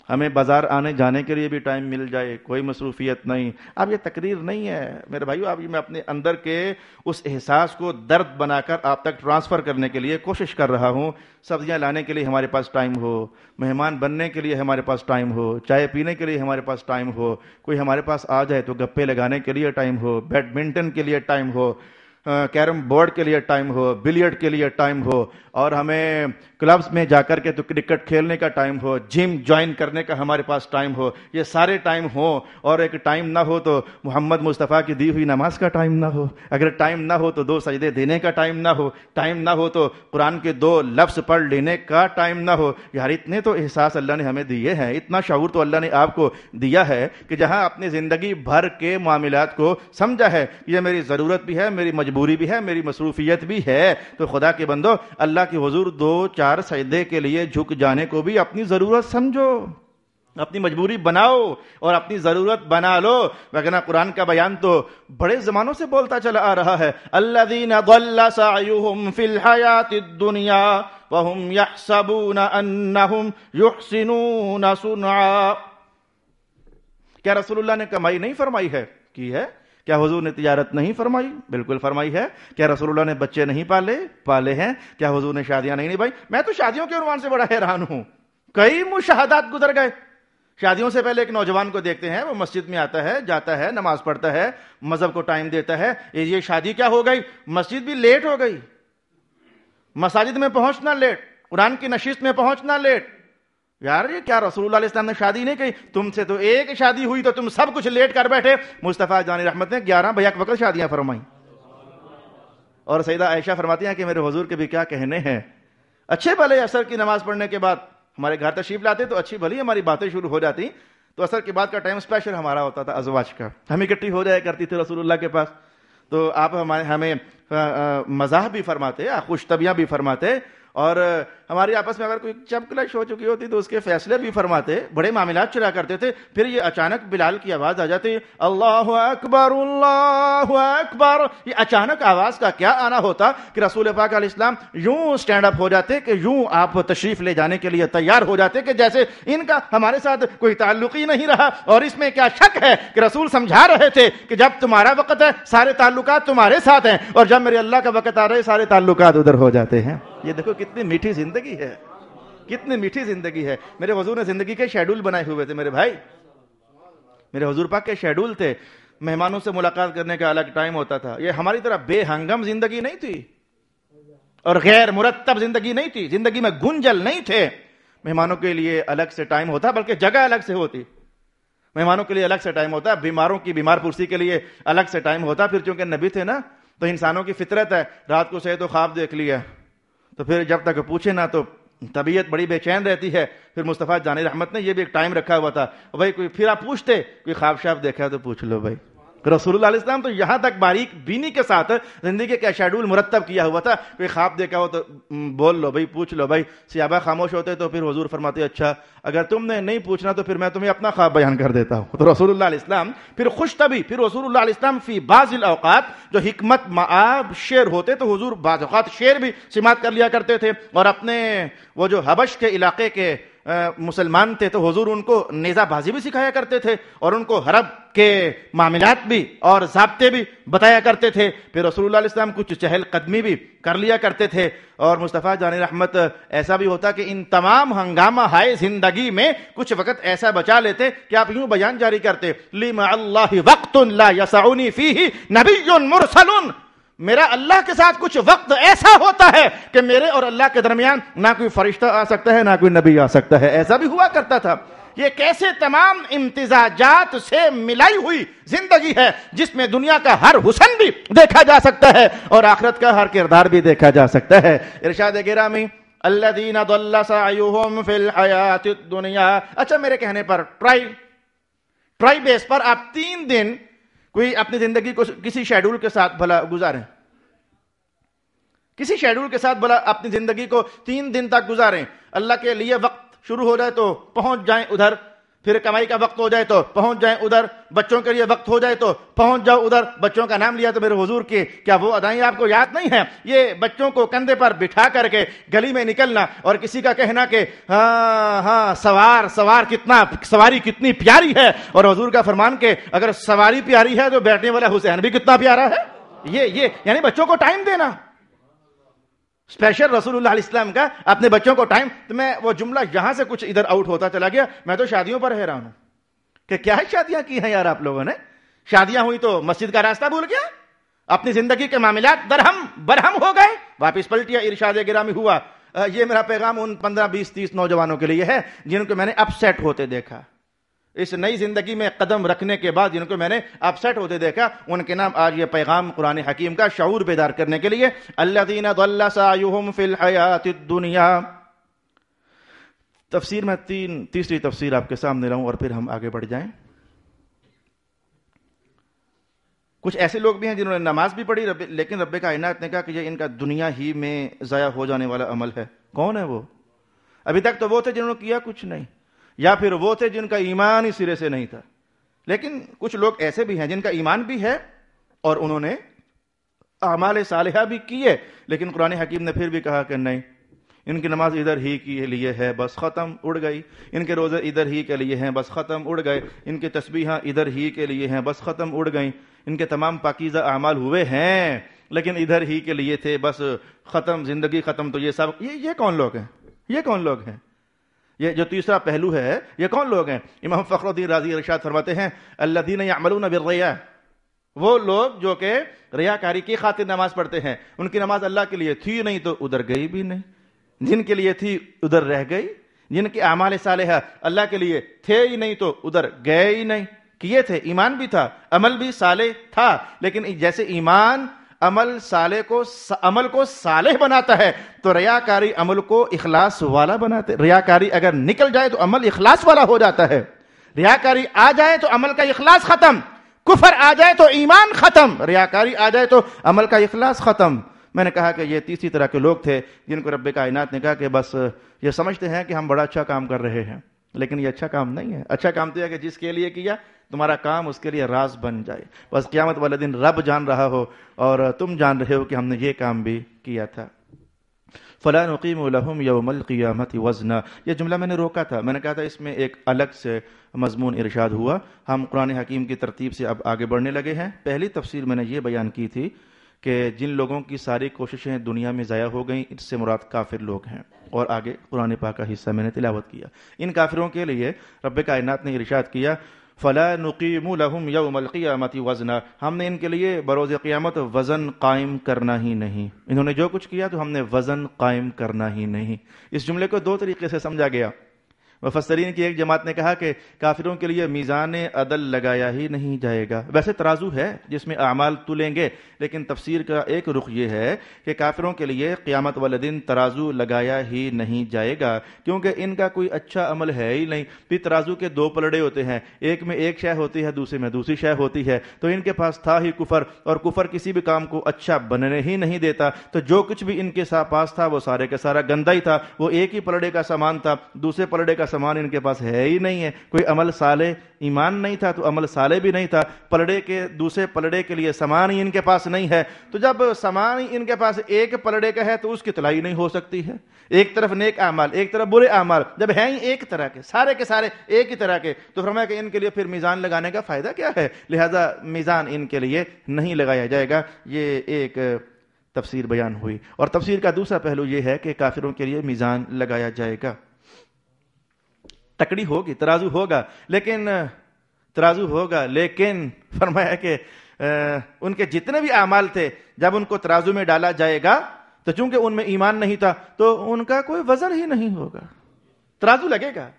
ہمیں بازار آنے جانے کے لیے بھی ٹائم مل جائے، کوئی مصروفیت نہیں. اب یہ تقریر نہیں ہے میرے بھائیو، اب میں اپنے اندر کے اس احساس کو درد بنا کر آپ تک ٹرانسفر کرنے کے لیے کوشش کر رہا ہوں. سبزیاں لانے کے لیے ہمارے پاس ٹائم ہو، مہمان بننے کے لیے ہمارے پاس ٹائم ہو، چائے پینے کے لیے ہمارے پاس ٹائم ہو، کوئی ہمارے پاس آ جائے تو گپے لگانے کے لیے ٹائم ہو، بیڈمنٹن کے لیے ٹائم ہو. کیرم بورڈ کے لیے ٹائم ہو، بلیئرڈ کے لیے ٹائم ہو، اور ہمیں کلبز میں جا کر کے تو کرکٹ کھیلنے کا ٹائم ہو، جم جوائن کرنے کا ہمارے پاس ٹائم ہو، یہ سارے ٹائم ہوں، اور ایک ٹائم نہ ہو تو محمد مصطفیٰ کی دی ہوئی نماز کا ٹائم نہ ہو، اگر ٹائم نہ ہو تو 2 سجدے دینے کا ٹائم نہ ہو، ٹائم نہ ہو تو قرآن کے 2 لفظ پڑھ لینے کا ٹائم نہ ہو. یار اتنے تو احساس اللہ نے ہمیں دیے ہیں، اتنا شعور تو اللہ نے آپ کو دیا ہے کہ جہاں اپنی زندگی بھر کے معاملات کو سمجھا ہے یہ میری ضرورت بھی ہے، میری مجبوری بھی ہے، میری مصروفیت بھی ہے، تو خدا کے بندو اللہ کے حضور 2-4 سجدے کے لیے جھک جانے کو بھی اپنی ضرورت سمجھو، اپنی مجبوری بناؤ اور اپنی ضرورت بنا لو. وگرنہ قرآن کا بیان تو بڑے زمانوں سے بولتا چلا آ رہا ہے، الذین ضل سعیہم فی الحیاۃ الدنیا وہم یحسبون انہم یحسنون صنعا. کیا رسول اللہ نے کمائی نہیں فرمائی ہے؟ کی ہے. کیا حضور نے تجارت نہیں فرمائی؟ بالکل فرمائی ہے. کیا رسول اللہ نے بچے نہیں پالے ہیں؟ کیا حضور نے شادیاں نہیں نبھائی؟ میں تو شادیوں کے عنوان سے بڑا حیران ہوں، کئی مشاہدات گزر گئے. شادیوں سے پہلے ایک نوجوان کو دیکھتے ہیں، وہ مسجد میں آتا ہے، جاتا ہے، نماز پڑھتا ہے، مذہب کو ٹائم دیتا ہے. یہ شادی کیا ہو گئی؟ مسجد بھی لیٹ ہو گئی، مساجد میں پہنچنا لیٹ، قرآن کی نشست میں پہنچنا لیٹ. یار یہ کیا رسول اللہ علیہ السلام نے شادی نہیں کی؟ تم سے تو ایک شادی ہوئی تو تم سب کچھ لیٹ کر بیٹھے. مصطفیٰ جان رحمت نے 11 بیک وقت شادیاں فرمائیں. اور سیدہ عائشہ فرماتی ہیں کہ میرے حضور کے بھی کیا کہنے ہیں. اچھے بھلے عصر کی نماز پڑھنے کے بعد ہمارے گھر تشریف لاتے تو اچھی بھلی ہماری باتیں شروع ہو جاتی. تو عصر کے بعد کا ٹائم اسپیشل ہمارا ہوتا تھا ازواج کا، ہم اکٹھی ہو جایا کرتی تھی رسول اللہ کے پاس. تو آپ ہمیں مزاح بھی فرماتے، خوش طبیعیاں بھی فرماتے، اور ہماری آپس میں اگر کوئی چپکلش ہو چکی ہوتی تو اس کے فیصلے بھی فرماتے. بڑے معاملات چلا کرتے تھے. پھر یہ اچانک بلال کی آواز آ جاتی، اللہ اکبر اللہ اکبر. یہ اچانک آواز کا کیا آنا ہوتا کہ رسول پاک علیہ السلام یوں سٹینڈ اپ ہو جاتے کہ یوں آپ تشریف لے جانے کے لیے تیار ہو جاتے کہ جیسے ان کا ہمارے ساتھ کوئی تعلق ہی نہیں رہا. اور اس میں کیا شک ہے کہ رسول سمجھا رہے تھے کہ جب تمہارا وقت ہے سارے تعلقات تمہارے ساتھ ہیں، اور جب میرے اللہ کا وقت آ رہا ہے سارے تعلقات ادھر ہو جاتے ہیں. یہ دیکھو کتنی میٹھی زندگی ہے، کتنی میٹھی زندگی ہے. میرے حضور نے زندگی کے شیڈول بنائے ہوئے تھے میرے بھائی. میرے حضور پاک کے شیڈول تھے. مہمانوں سے ملاقات کرنے کا الگ ٹائم ہوتا تھا. یہ ہماری طرح بے ہنگم زندگی نہیں تھی اور غیر مرتب زندگی نہیں تھی. زندگی میں گنجل نہیں تھے. مہمانوں کے لیے الگ سے ٹائم ہوتا بلکہ جگہ الگ سے ہوتی. مہمانوں کے لیے الگ سے ٹائم ہوتا، بیماروں کی بیمار پرسی کے لیے الگ سے ٹائم ہوتا. پھر چونکہ نبی تھے نا تو انسانوں کی فطرت ہے، رات کو سوئے تو خواب دیکھ لیا، تو پھر جب تک پوچھے نہ تو طبیعت بڑی بے چین رہتی ہے. پھر مصطفیٰ جان رحمت نے یہ بھی ایک ٹائم رکھا ہوا تھا، بھائی کوئی پھر آپ پوچھتے کوئی خواب شاپ دیکھا تو پوچھ لو بھائی. رسول اللہ علیہ السلام تو یہاں تک باریک بینی کے ساتھ زندگی کا شیڈول مرتب کیا ہوا تھا. کوئی خواب دیکھا ہو تو بول لو بھائی، پوچھ لو بھائی. صحابہ خاموش ہوتے تو پھر حضور فرماتے اچھا اگر تم نے نہیں پوچھنا تو پھر میں تمہیں اپنا خواب بیان کر دیتا ہوں. تو رسول اللہ علیہ السلام پھر خوش طبی. پھر رسول اللہ علیہ السلام فی بعض الاوقات جو حکمت معاب شعر ہوتے تو حضور بعض اوقات شعر بھی سماعت کر لیا کرتے تھے. اور اپنے وہ جو حبش کے علاقے کے مسلمان تھے تو حضور ان کو نیزہ بازی بھی سکھایا کرتے تھے اور ان کو حرب کے معاملات بھی اور ضابطے بھی بتایا کرتے تھے. پھر رسول اللہ علیہ السلام کچھ چہل قدمی بھی کر لیا کرتے تھے. اور مصطفیٰ جان رحمت ایسا بھی ہوتا کہ ان تمام ہنگامہ ہائے زندگی میں کچھ وقت ایسا بچا لیتے کہ آپ یوں بیان جاری کرتے، لی مع اللہ وقت لا یسعنی فیہ نبی مرسل. میرا اللہ کے ساتھ کچھ وقت ایسا ہوتا ہے کہ میرے اور اللہ کے درمیان نہ کوئی فرشتہ آ سکتا ہے نہ کوئی نبی آ سکتا ہے. ایسا بھی ہوا کرتا تھا. یہ کیسے تمام امتزاجات سے ملائی ہوئی زندگی ہے جس میں دنیا کا ہر حسن بھی دیکھا جا سکتا ہے اور آخرت کا ہر کردار بھی دیکھا جا سکتا ہے. ارشاد گرامی الذین ضل سعیہم فی الحیاۃ الدنیا. اچھا میرے کہنے پر ٹرائی بیس پر آپ 3 دن کوئی اپنی زندگی کو کسی شیڈول کے ساتھ بھلا گزاریں، کسی شیڈول کے ساتھ بھلا اپنی زندگی کو 3 دن تک گزاریں. اللہ کے لیے وقت شروع ہو جائے تو پہنچ جائیں ادھر، پھر کمائی کا وقت ہو جائے تو پہنچ جائیں ادھر، بچوں کے لیے وقت ہو جائے تو پہنچ جاؤ ادھر. بچوں کا نام لیا تو میرے حضور کی کیا وہ ادائیں آپ کو یاد نہیں ہیں؟ یہ بچوں کو کندھے پر بٹھا کر کے گلی میں نکلنا اور کسی کا کہنا کہ ہاں سواری کتنی پیاری ہے، اور حضور کا فرمان کہ اگر سواری پیاری ہے تو بیٹھنے والا حسین بھی کتنا پیارا ہے. یہ یعنی بچوں کو ٹائم دینا اسپیشل رسول اللہ علیہ السلام کا اپنے بچوں کو ٹائم. تو میں وہ جملہ یہاں سے کچھ ادھر آؤٹ ہوتا چلا گیا. میں تو شادیوں پر حیران ہوں کہ کیا شادیاں کی ہیں یار آپ لوگوں نے. شادیاں ہوئی تو مسجد کا راستہ بھول گیا، اپنی زندگی کے معاملات درہم برہم ہو گئے، واپس پلٹیا۔ ارشاد گرامی ہوا، یہ میرا پیغام ان 15 20 30 نوجوانوں کے لیے ہے جن کو میں نے اپ سیٹ ہوتے دیکھا، اس نئی زندگی میں قدم رکھنے کے بعد جن کو میں نے اپ سیٹ ہوتے دیکھا، ان کے نام آج یہ پیغام قرآن حکیم کا شعور بیدار کرنے کے لیے، الذین ضل سعیہم فی الحیاۃ الدنیا۔ تفسیر میں تیسری تفسیر آپ کے سامنے لاؤں اور پھر ہم آگے بڑھ جائیں۔ کچھ ایسے لوگ بھی ہیں جنہوں نے نماز بھی پڑھی لیکن رب کائنات نے کہا کہ یہ ان کا دنیا ہی میں ضائع ہو جانے والا عمل ہے۔ کون ہے وہ؟ ابھی تک تو وہ تھے جنہوں نے کیا کچھ نہیں، یا پھر وہ تھے جن کا ایمان ہی سرے سے نہیں تھا۔ لیکن کچھ لوگ ایسے بھی ہیں جن کا ایمان بھی ہے اور انہوں نے اعمال صالحہ بھی کیے، لیکن قرآن حکیم نے پھر بھی کہا کہ نہیں، ان کی نماز ادھر ہی کے لیے ہے، بس ختم، اڑ گئی۔ ان کے روزے ادھر ہی کے لیے ہیں، بس ختم، اڑ گئے۔ ان کے تسبیحاں ادھر ہی کے لیے ہیں، بس ختم، اڑ گئیں۔ ان کے تمام پاکیزہ اعمال ہوئے ہیں لیکن ادھر ہی کے لیے تھے، بس ختم، زندگی ختم۔ تو یہ سب یہ کون لوگ ہیں؟ یہ کون لوگ ہیں؟ یہ جو تیسرا پہلو ہے، یہ کون لوگ ہیں؟ امام فخر الدین رازی ارشاد فرماتے ہیں، الذین یعملون بالریاء، وہ لوگ جو کہ ریاکاری کی خاطر نماز پڑھتے ہیں۔ ان کی نماز اللہ کے لیے تھی نہیں تو ادھر گئی بھی نہیں، جن کے لیے تھی ادھر رہ گئی، جن کے اعمال صالحہ اللہ کے لیے تھے ہی نہیں تو ادھر گئے ہی نہیں۔ کیے تھے، ایمان بھی تھا، عمل بھی صالح تھا، لیکن جیسے ایمان عمل کو صالح بناتا ہے تو ریاکاری عمل کو اخلاص والا بناتے۔ ریاکاری اگر نکل جائے تو عمل اخلاص والا ہو جاتا ہے، ریاکاری آ جائے تو عمل کا اخلاص ختم، کفر آ جائے تو ایمان ختم، ریاکاری آ جائے تو عمل کا اخلاص ختم۔ میں نے کہا کہ یہ تیسری طرح کے لوگ تھے جن کو رب کائنات نے کہا کہ بس یہ سمجھتے ہیں کہ ہم بڑا اچھا کام کر رہے ہیں، لیکن یہ اچھا کام نہیں ہے۔ اچھا کام تو ہے کہ جس کے لیے کیا تمہارا کام اس کے لیے راز بن جائے، بس قیامت والے دن رب جان رہا ہو اور تم جان رہے ہو کہ ہم نے یہ کام بھی کیا تھا۔ فَلَا نُقِيمُ لَهُمْ يَوْمَ الْقِيَامَةِ وَزْنًا، یہ جملہ میں نے روکا تھا، میں نے کہا تھا اس میں ایک الگ سے مضمون ارشاد ہوا۔ ہم قرآن حکیم کی ترتیب سے اب آگے بڑھنے لگے ہیں۔ پہلی تفسیر میں نے یہ بیان کی تھی کہ جن لوگوں کی ساری کوششیں دنیا میں ضائع ہو گئیں، اس سے مراد کافر لوگ ہیں، اور آگے قرآن پاک کا حصہ میں نے تلاوت کیا۔ ان کافروں کے لیے رب کائنات نے ارشاد کیا، فَلَا نُقِيمُ لَهُمْ يَوْمَ الْقِيَامَةِ وَزْنًا، ہم نے ان کے لیے بروز قیامت وزن قائم کرنا ہی نہیں۔ انہوں نے جو کچھ کیا تو ہم نے وزن قائم کرنا ہی نہیں۔ اس جملے کو دو طریقے سے سمجھا گیا۔ مفسرین کی ایک جماعت نے کہا کہ کافروں کے لیے میزان عدل لگایا ہی نہیں جائے گا، ویسے ترازو ہے جس میں اعمال تلیں گے، لیکن تفسیر کا ایک رخ یہ ہے کہ کافروں کے لیے قیامت والے دن ترازو لگایا ہی نہیں جائے گا، کیونکہ ان کا کوئی اچھا عمل ہے ہی نہیں۔ پھر ترازو کے دو پلڑے ہوتے ہیں، ایک میں ایک شے ہوتی ہے، دوسرے میں دوسری شے ہوتی ہے، تو ان کے پاس تھا ہی کفر، اور کفر کسی بھی کام کو اچھا بننے ہی نہیں دیتا، تو جو کچھ بھی ان کے پاس تھا وہ سارے کا سارا گندا ہی تھا۔ وہ ایک ہی پلڑے کا سامان تھا، دوسرے پلڑے کا سامان ان کے پاس ہے ہی نہیں ہے۔ کوئی عمل صالح، ایمان نہیں تھا تو عمل صالح بھی نہیں تھا، پلڑے کے دوسرے پلڑے کے لیے سامان ہی ان کے پاس نہیں ہے، تو جب سامان ہی ان کے پاس ایک پلڑے کا ہے تو اس کی تلائی نہیں ہو سکتی ہے۔ ایک طرف نیک اعمال، ایک طرف برے اعمال، جب ہیں ہی ایک طرح کے، سارے کے سارے ایک ہی طرح کے، تو فرمایا کہ ان کے لیے پھر میزان لگانے کا فائدہ کیا ہے، لہذا میزان ان کے لیے نہیں لگایا جائے گا۔ یہ ایک تفسیر بیان ہوئی، اور تفسیر کا دوسرا پہلو یہ ہے کہ کافروں کے لیے میزان لگایا جائے گا، تکڑی ہوگی، ترازو ہوگا، لیکن فرمایا کہ ان کے جتنے بھی اعمال تھے جب ان کو ترازو میں ڈالا جائے گا تو چونکہ ان میں ایمان نہیں تھا تو ان کا کوئی وزن ہی نہیں ہوگا، ترازو لگے گا۔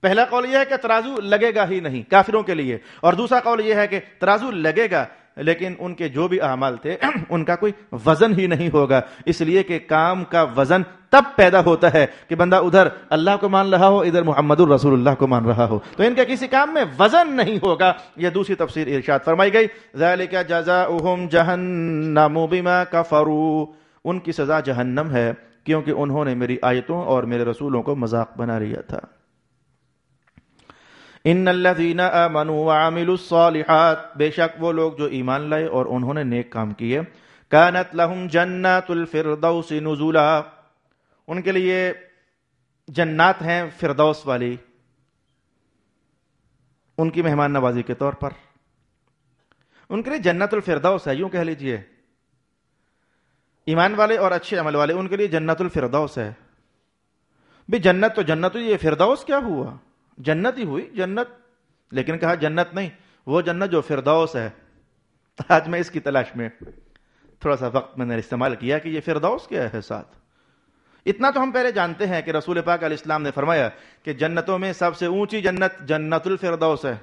پہلا قول یہ ہے کہ ترازو لگے گا ہی نہیں کافروں کے لیے، اور دوسرا قول یہ ہے کہ ترازو لگے گا لیکن ان کے جو بھی اعمال تھے ان کا کوئی وزن ہی نہیں ہوگا، اس لیے کہ کام کا وزن تب پیدا ہوتا ہے کہ بندہ ادھر اللہ کو مان رہا ہو، ادھر محمد الرسول اللہ کو مان رہا ہو، تو ان کے کسی کام میں وزن نہیں ہوگا۔ یہ دوسری تفسیر ارشاد فرمائی گئی، ذالک جزاؤہم جہنم بما کفروا، ان کی سزا جہنم ہے کیونکہ انہوں نے میری آیتوں اور میرے رسولوں کو مذاق بنا لیا تھا۔ ان الذین آمنوا وعملوا الصالحات، بے شک وہ لوگ جو ایمان لائے اور انہوں نے نیک کام کیے، کانت لہم جنات الفردوس نزولا، ان کے لیے جنات ہیں فردوس والی، ان کی مہمان نوازی کے طور پر ان کے لیے جنت الفردوس ہے، یوں کہہ لیجئے ایمان والے اور اچھے عمل والے ان کے لیے جنت الفردوس ہے۔ بھی جنت تو جنت ہوئی، یہ فردوس کیا ہوا؟ جنت ہی ہوئی جنت، لیکن کہا جنت نہیں، وہ جنت جو فردوس ہے۔ آج میں اس کی تلاش میں تھوڑا سا وقت میں نے استعمال کیا کہ یہ فردوس کیا ہے ساتھ. اتنا تو ہم پہلے جانتے ہیں کہ رسول پاک علیہ السلام نے فرمایا کہ جنتوں میں سب سے اونچی جنت جنت الفردوس ہے.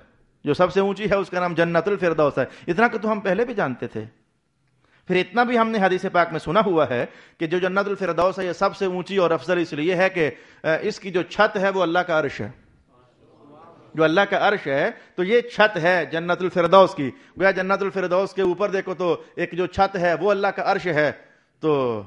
جو سب سے اونچی ہے اس کا نام جنت الفردوس ہے. اتنا کہ تو ہم پہلے بھی جانتے تھے. پھر اتنا بھی ہم نے حدیث پاک میں سنا ہوا ہے کہ جو جنت الفردوس ہے یہ سب سے اونچی اور افضل اس لیے ہے کہ اس کی جو چھت ہے وہ اللہ کا عرش ہے. جو اللہ کا عرش ہے تو یہ چھت ہے جنت الفردوس کی. گویا جنت الفردوس کے اوپر دیکھو تو ایک جو چھت ہے وہ اللہ کا عرش ہے. تو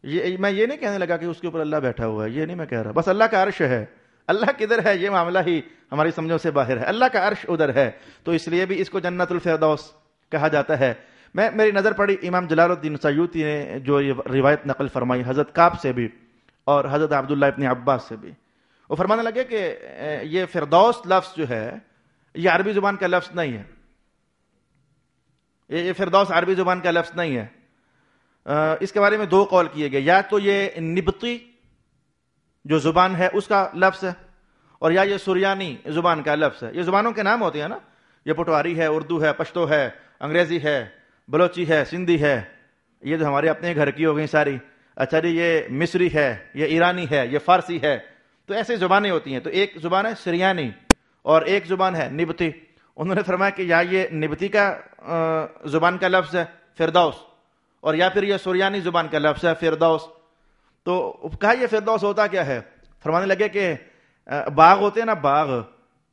میں یہ نہیں کہنے لگا کہ اس کے اوپر اللہ بیٹھا ہوا ہے, یہ نہیں میں کہہ رہا, بس اللہ کا عرش ہے. اللہ کدھر ہے یہ معاملہ ہی ہماری سمجھوں سے باہر ہے. اللہ کا عرش ادھر ہے, تو اس لیے بھی اس کو جنت الفردوس کہا جاتا ہے. میری نظر پڑی امام جلال الدین سیوطی نے جو یہ روایت نقل فرمائی حضرت کعب سے بھی اور حضرت عبداللہ ابن عباس سے بھی, وہ فرمانے لگے کہ یہ فردوس لفظ جو ہے یہ عربی زبان کا لفظ نہیں ہے. یہ فردوس عربی زبان کا لفظ نہیں ہے. اس کے بارے میں دو قول کیے گئے, یا تو یہ نبطی جو زبان ہے اس کا لفظ ہے, اور یا یہ سریانی زبان کا لفظ ہے. یہ زبانوں کے نام ہوتے ہیں نا, یہ پٹواری ہے, اردو ہے, پشتو ہے, انگریزی ہے, بلوچی ہے, سندھی ہے, یہ جو ہمارے اپنے گھر کی ہو گئی ساری. اچھا جی یہ مصری ہے, یہ ایرانی ہے, یہ فارسی ہے. تو ایسے زبانیں ہوتی ہیں. تو ایک زبان ہے سریانی اور ایک زبان ہے نبطی. انہوں نے فرمایا کہ یا یہ نبطی کا زبان کا لفظ ہے فردوس, اور یا پھر یہ سریانی زبان کا لفظ ہے فردوس. تو کہا یہ فردوس ہوتا کیا ہے؟ فرمانے لگے کہ باغ ہوتے ہیں نا, باغ,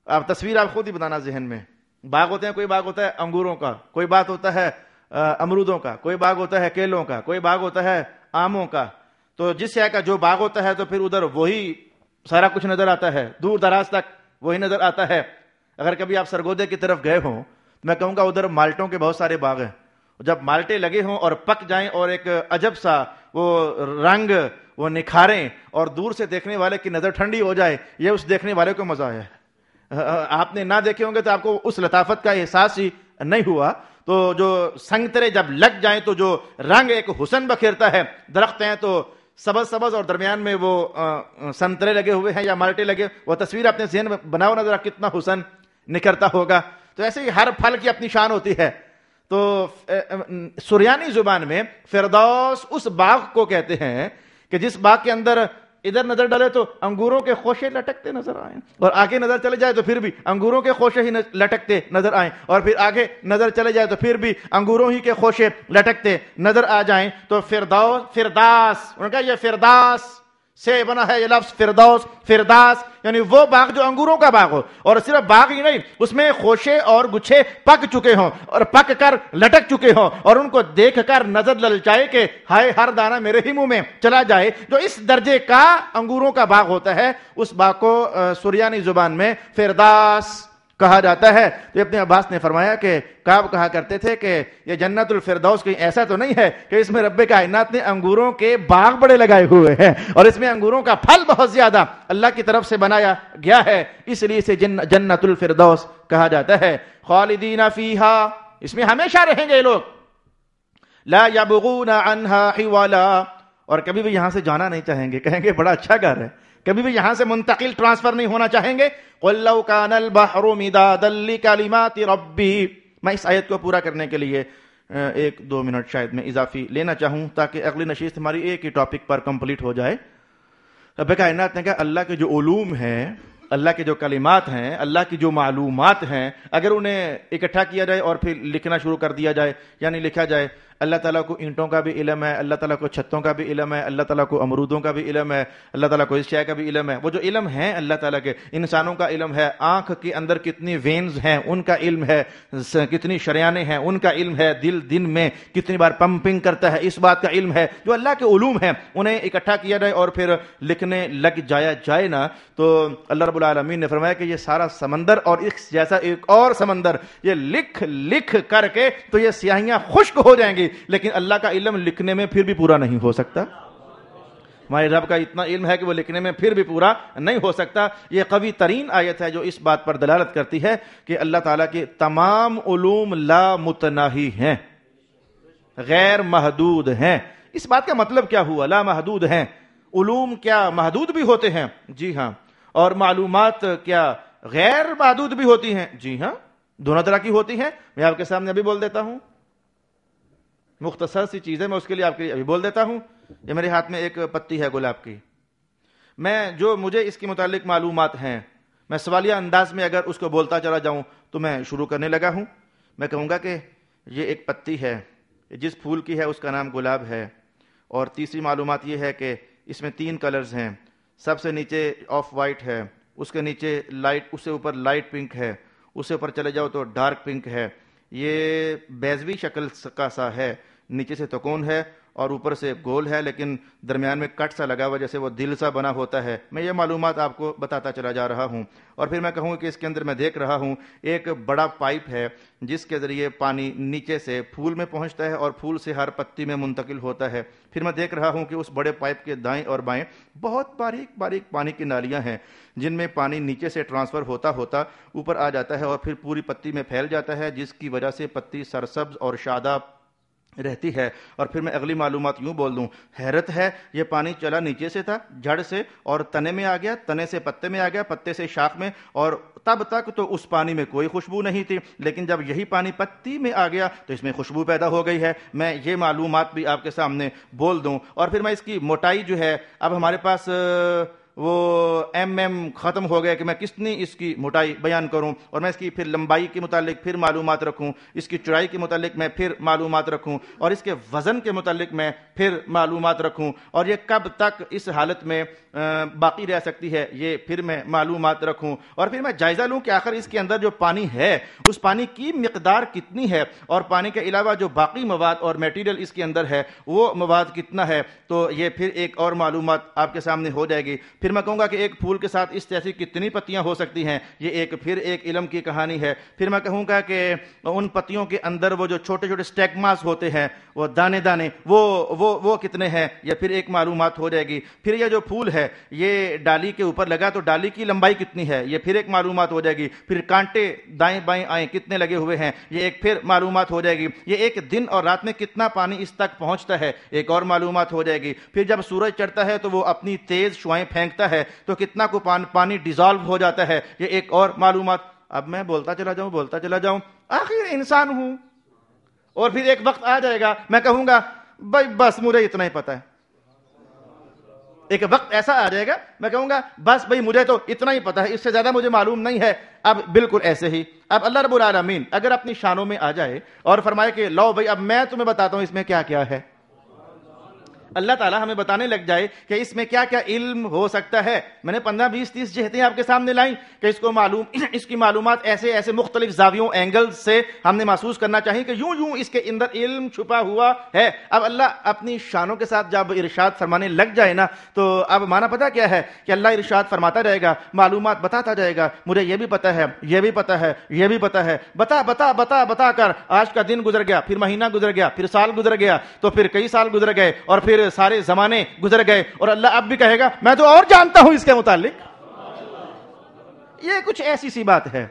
آپ تصویر آپ خود ہی بنانا ذہن میں. باغ ہوتے ہیں, کوئی باغ ہوتا ہے انگوروں کا, کوئی بات ہوتا ہے امرودوں کا, کوئی باغ ہوتا ہے کیلوں کا, کوئی باغ ہوتا ہے آموں کا. تو جس شے کا جو باغ ہوتا ہے تو پھر ادھر وہی سارا کچھ نظر آتا ہے, دور دراز تک وہی نظر آتا ہے. اگر کبھی آپ سرگودے کی طرف گئے ہوں تو میں کہوں گا ادھر مالٹوں کے بہت سارے باغ ہیں. جب مالٹے لگے ہوں اور پک جائیں اور ایک عجب سا وہ رنگ وہ نکھاریں اور دور سے دیکھنے والے کی نظر ٹھنڈی ہو جائے, یہ اس دیکھنے والے کو مزہ آیا. آپ نے نہ دیکھے ہوں گے تو آپ کو اس لطافت کا احساس ہی نہیں ہوا. تو جو سنگترے جب لگ جائیں تو جو رنگ ایک حسن بکھیرتا ہے, درخت ہیں تو سبز سبز اور درمیان میں وہ سنترے لگے ہوئے ہیں یا مالٹے لگے, وہ تصویر اپنے ذہن میں بناؤ نظر کتنا حسن نکھرتا ہوگا. تو ایسے ہی ہر پھل کی اپنی شان ہوتی ہے. تو سریانی زبان میں فردوس اس باغ کو کہتے ہیں کہ جس باغ کے اندر ادھر نظر ڈالے تو انگوروں کے خوشے لٹکتے نظر آئیں, اور آگے نظر چلے جائے تو پھر بھی انگوروں کے خوشے ہی لٹکتے نظر آئیں, اور پھر آگے نظر چلے جائے تو پھر بھی انگوروں ہی کے خوشے لٹکتے نظر آ جائیں. تو فرداس ان کا یہ فرداس سے بنا ہے یہ لفظ فردوس. فرداس یعنی وہ باغ جو انگوروں کا باغ ہو, اور صرف باغ ہی نہیں, اس میں خوشے اور گچھے پک چکے ہوں اور پک کر لٹک چکے ہوں, اور ان کو دیکھ کر نظر للچائے کہ ہائے ہر دانہ میرے ہی منہ میں چلا جائے. جو اس درجے کا انگوروں کا باغ ہوتا ہے اس باغ کو سریانی زبان میں فرداس کہا جاتا ہے. تو ابن عباس نے فرمایا کہ کعب کہا کرتے تھے کہ یہ جنت الفردوس کہیں ایسا تو نہیں ہے کہ اس میں رب کائنات نے انگوروں کے باغ بڑے لگائے ہوئے ہیں اور اس میں انگوروں کا پھل بہت زیادہ اللہ کی طرف سے بنایا گیا ہے, اس لیے اسے جنت الفردوس کہا جاتا ہے. خالدین فیہا, اس میں ہمیشہ رہیں گے لوگ. لا یبغون عنہا حوالا, اور کبھی بھی یہاں سے جانا نہیں چاہیں گے, کہیں گے بڑا اچھا گھر ہے, کبھی بھی یہاں سے منتقل ٹرانسفر نہیں ہونا چاہیں گے. قل لو کان البحر مدادا لکلمات ربی. میں اس آیت کو پورا کرنے کے لیے 1-2 منٹ شاید میں اضافی لینا چاہوں تاکہ اگلی نشست ہماری ایک ہی ٹاپک پر کمپلیٹ ہو جائے. رب کائنات نے کہا اللہ کے جو علوم ہیں, اللہ کے جو کلمات ہیں, اللہ کی جو معلومات ہیں, اگر انہیں اکٹھا کیا جائے اور پھر لکھنا شروع کر دیا جائے, یعنی لکھا جائے اللہ تعالیٰ کو اینٹوں کا بھی علم ہے, اللہ تعالیٰ کو چھتوں کا بھی علم ہے, اللہ تعالیٰ کو امرودوں کا بھی علم ہے, اللہ تعالیٰ کو اس شے کا بھی علم ہے. وہ جو علم ہے اللہ تعالیٰ کے, انسانوں کا علم ہے, آنکھ کے اندر کتنی وینز ہیں ان کا علم ہے, کتنی شریانیں ہیں ان کا علم ہے, دل دن میں کتنی بار پمپنگ کرتا ہے اس بات کا علم ہے. جو اللہ کے علوم ہیں انہیں اکٹھا کیا جائے اور پھر لکھنے لگ جائے نا, تو اللہ رب العالمین نے فرمایا کہ یہ سارا سمندر اور اس جیسا ایک اور سمندر یہ لکھ کر کے تو یہ سیاہیاں خشک ہو جائیں گی, لیکن اللہ کا علم لکھنے میں پھر بھی پورا نہیں ہو سکتا. ہمارے رب کا اتنا علم ہے کہ وہ لکھنے میں پھر بھی پورا نہیں ہو سکتا. یہ قوی ترین آیت ہے جو اس بات پر دلالت کرتی ہے کہ اللہ تعالیٰ کے تمام علوم لا متناہی ہیں, غیر محدود ہیں. اس بات کا مطلب کیا ہوا؟ لا محدود ہیں. علوم کیا محدود بھی ہوتے ہیں؟ جی ہاں. اور معلومات کیا غیر محدود بھی ہوتی ہیں؟ جی ہاں, دونوں طرح کی ہوتی ہیں. میں آپ کے سامنے ابھی بول دیتا ہوں, مختصر سی چیز ہے، میں اس کے لیے آپ کے لیے ابھی بول دیتا ہوں. یہ میرے ہاتھ میں ایک پتی ہے گلاب کی. جو مجھے اس کے متعلق معلومات ہیں، میں سوالیہ انداز میں اگر اس کو بولتا چلا جاؤں تو میں شروع کرنے لگا ہوں. میں کہوں گا کہ یہ ایک پتی ہے، جس پھول کی ہے اس کا نام گلاب ہے. اور تیسری معلومات یہ ہے کہ اس میں 3 کلرز ہیں. سب سے نیچے آف وائٹ ہے، اس کے نیچے لائٹ، اس سے اوپر لائٹ پنک ہے، اس سے اوپر چلے جاؤ تو ڈارک پنک ہے. یہ بیضوی شکل کا سا ہے، نیچے سے تکون ہے اور اوپر سے گول ہے، لیکن درمیان میں کٹ سا لگا ہوا جیسے وہ دل سا بنا ہوتا ہے. میں یہ معلومات آپ کو بتاتا چلا جا رہا ہوں. اور پھر میں کہوں کہ اس کے اندر میں دیکھ رہا ہوں ایک بڑا پائپ ہے جس کے ذریعے پانی نیچے سے پھول میں پہنچتا ہے اور پھول سے ہر پتی میں منتقل ہوتا ہے. پھر میں دیکھ رہا ہوں کہ اس بڑے پائپ کے دائیں اور بائیں بہت باریک باریک پانی کی نالیاں ہیں جن میں پانی نیچے سے ٹرانسفر ہوتا ہوتا اوپر آ جاتا ہے اور پھر پوری پتی میں پھیل جاتا ہے، جس کی وجہ سے پتی سرسبز اور شاداب رہتی ہے. اور پھر میں اگلی معلومات یوں بول دوں، حیرت ہے یہ پانی چلا نیچے سے تھا جڑ سے اور تنے میں آ گیا، تنے سے پتے میں آ گیا، پتے سے شاخ میں، اور تب تک تو اس پانی میں کوئی خوشبو نہیں تھی، لیکن جب یہی پانی پتی میں آ گیا تو اس میں خوشبو پیدا ہو گئی ہے. میں یہ معلومات بھی آپ کے سامنے بول دوں. اور پھر میں اس کی موٹائی جو ہے، اب ہمارے پاس وہ ایم ختم ہو گیا کہ میں کتنی اس کی موٹائی بیان کروں، اور میں اس کی پھر لمبائی کے متعلق پھر معلومات رکھوں، اس کی چوڑائی کے متعلق میں پھر معلومات رکھوں، اور اس کے وزن کے متعلق میں پھر معلومات رکھوں، اور یہ کب تک اس حالت میں باقی رہ سکتی ہے یہ پھر میں معلومات رکھوں. اور پھر میں جائزہ لوں کہ آخر اس کے اندر جو پانی ہے اس پانی کی مقدار کتنی ہے، اور پانی کے علاوہ جو باقی مواد اور میٹیریل اس کے اندر ہے وہ مواد کتنا ہے. تو یہ پھر ایک اور معلومات آپ کے سامنے ہو جائے گی. پھر میں کہوں گا کہ ایک پھول کے ساتھ اس جیسی کتنی پتیاں ہو سکتی ہیں، یہ پھر ایک علم کی کہانی ہے. پھر میں کہوں گا کہ ان پتیوں کے اندر وہ جو چھوٹے چھوٹے سٹیگماز ہوتے ہیں، وہ دانے دانے، وہ کتنے ہیں، یہ پھر ایک معلومات ہو جائے گی. پھر یہ جو پھول ہے یہ ڈالی کے اوپر لگا تو ڈالی کی لمبائی کتنی ہے، یہ پھر ایک معلومات ہو جائے گی. پھر کانٹے دائیں بائیں آئیں کتنے لگے ہوئے ہیں، یہ ایک پھر معلومات ہو جائے گی. یہ ایک دن اور رات میں کتنا پانی اس تک پہنچتا ہے، ایک اور معلومات ہو جائے گی. پھر جب سورج چڑھتا ہے تو وہ اپنی تیز شعائیں پھینکتا ہے تو کتنا کو پانی ڈیزالو ہو جاتا ہے، یہ ایک اور معلومات. اب میں بولتا چلا جاؤں آخر انسان ہوں، اور پھر ایک وقت آ جائے گا میں کہوں گا بھائی بس مجھے اتنا ہی پتا ہے. ایک وقت ایسا آ جائے گا میں کہوں گا بس بھائی مجھے تو اتنا ہی پتا ہے، اس سے زیادہ مجھے معلوم نہیں ہے. اب بالکل ایسے ہی اب اللہ رب العالمین اگر اپنی شانوں میں آ جائے اور فرمائے کہ لو بھائی اب میں تمہیں بتاتا ہوں اس میں کیا کیا ہے، اللہ تعالیٰ ہمیں بتانے لگ جائے کہ اس میں کیا کیا علم ہو سکتا ہے. میں نے 15 20 30 جہتیں آپ کے سامنے لائیں کہ اس کی معلومات ایسے ایسے مختلف زاویوں اینگل سے ہم نے محسوس کرنا چاہیے کہ یوں اس کے اندر علم چھپا ہوا ہے. اب اللہ اپنی شانوں کے ساتھ جب ارشاد فرمانے لگ جائے نا تو اب مانا پتا کیا ہے کہ اللہ ارشاد فرماتا رہے گا، معلومات بتاتا جائے گا، مجھے یہ بھی پتا ہے، یہ بھی پتا ہے، یہ بھی پتا ہے، بتا بتا بتا بتا کر آج کا دن گزر گیا، پھر مہینہ گزر گیا، پھر سال گزر گیا، تو پھر کئی سال گزر گئے، اور پھر سارے زمانے گزر گئے، اور اللہ اب بھی کہے گا میں تو اور جانتا ہوں اس کے متعلق. یہ کچھ ایسی سی بات ہے.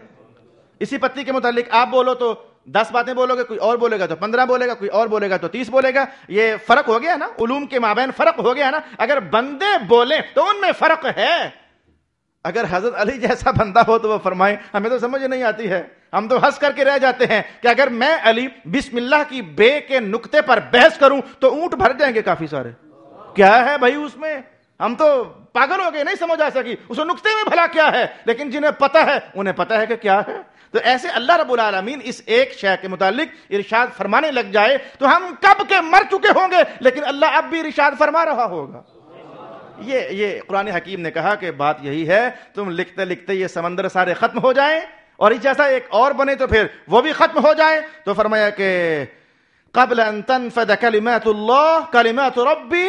اسی پتی کے متعلق آپ بولو تو 10 باتیں بولو گے، کوئی اور بولے گا تو 15 بولے گا، کوئی اور بولے گا تو 30 بولے گا. یہ فرق ہو گیا نا، علوم کے مابین فرق ہو گیا نا. اگر بندے بولیں تو ان میں فرق ہے. اگر حضرت علی جیسا بندہ ہو تو وہ فرمائے ہمیں تو سمجھ نہیں آتی ہے، ہم تو ہنس کر کے رہ جاتے ہیں کہ اگر میں علی بسم اللہ کی بے کے نقطے پر بحث کروں تو اونٹ بھر جائیں گے کافی سارے. کیا ہے بھائی اس میں، ہم تو پاگل ہو گئے، نہیں سمجھ آ سکی اس نقطے میں بھلا کیا ہے. لیکن جنہیں پتا ہے انہیں پتا ہے کہ کیا ہے. تو ایسے اللہ رب العالمین اس ایک شے کے متعلق ارشاد فرمانے لگ جائے تو ہم کب کے مر چکے ہوں گے، لیکن اللہ اب بھی ارشاد فرما رہا ہوگا. یہ قرآن حکیم نے کہا کہ بات یہی ہے، تم لکھتے لکھتے یہ سمندر سارے ختم ہو جائیں اور اس جیسا ایک اور بنے تو پھر وہ بھی ختم ہو جائے. تو فرمایا کہ قبل ان تنفد کلمات اللہ کلمات ربی،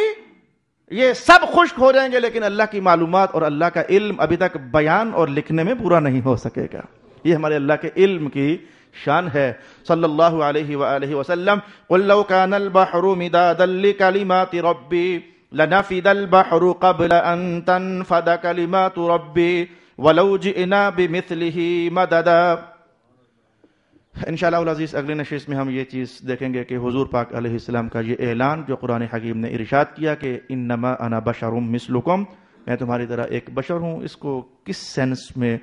یہ سب خشک ہو جائیں گے لیکن اللہ کی معلومات اور اللہ کا علم ابھی تک بیان اور لکھنے میں پورا نہیں ہو سکے گا. یہ ہمارے اللہ کے علم کی شان ہے. صلی اللہ علیہ وآلہ وسلم قل لو كان البحر مدادا لكلمات ربی لنفد البحر قبل ان تنفد كلمات ربی ولو جئنا بمثله مددا. انشاءاللہ العزیز اگلی نشست میں ہم یہ چیز دیکھیں گے کہ حضور پاک علیہ السلام کا یہ اعلان جو قرآن حکیم نے ارشاد کیا کہ انما انا بشر مثلکم، میں تمہاری طرح ایک بشر ہوں، اس کو کس سینس میں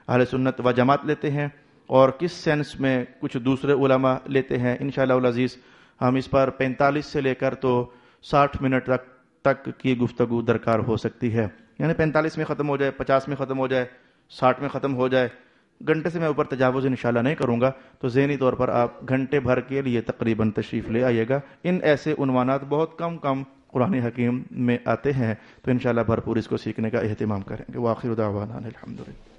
اہل سنت و جماعت لیتے ہیں اور کس سینس میں کچھ دوسرے علماء لیتے ہیں، انشاءاللہ العزیز ہم اس پر 45 سے لے کر تو 60 منٹ تک کی گفتگو درکار ہو سکتی ہے. یعنی 45 میں ختم ہو جائے، 50 میں ختم ہو جائے، 60 میں ختم ہو جائے. گھنٹے سے میں اوپر تجاوز انشاءاللہ نہیں کروں گا. تو ذہنی طور پر آپ گھنٹے بھر کے لیے تقریباً تشریف لے آئیے گا. ان ایسے عنوانات بہت کم قرآن حکیم میں آتے ہیں، تو انشاءاللہ بھرپور اس کو سیکھنے کا اہتمام کریں گے. وآخر دعوانا الحمدللہ.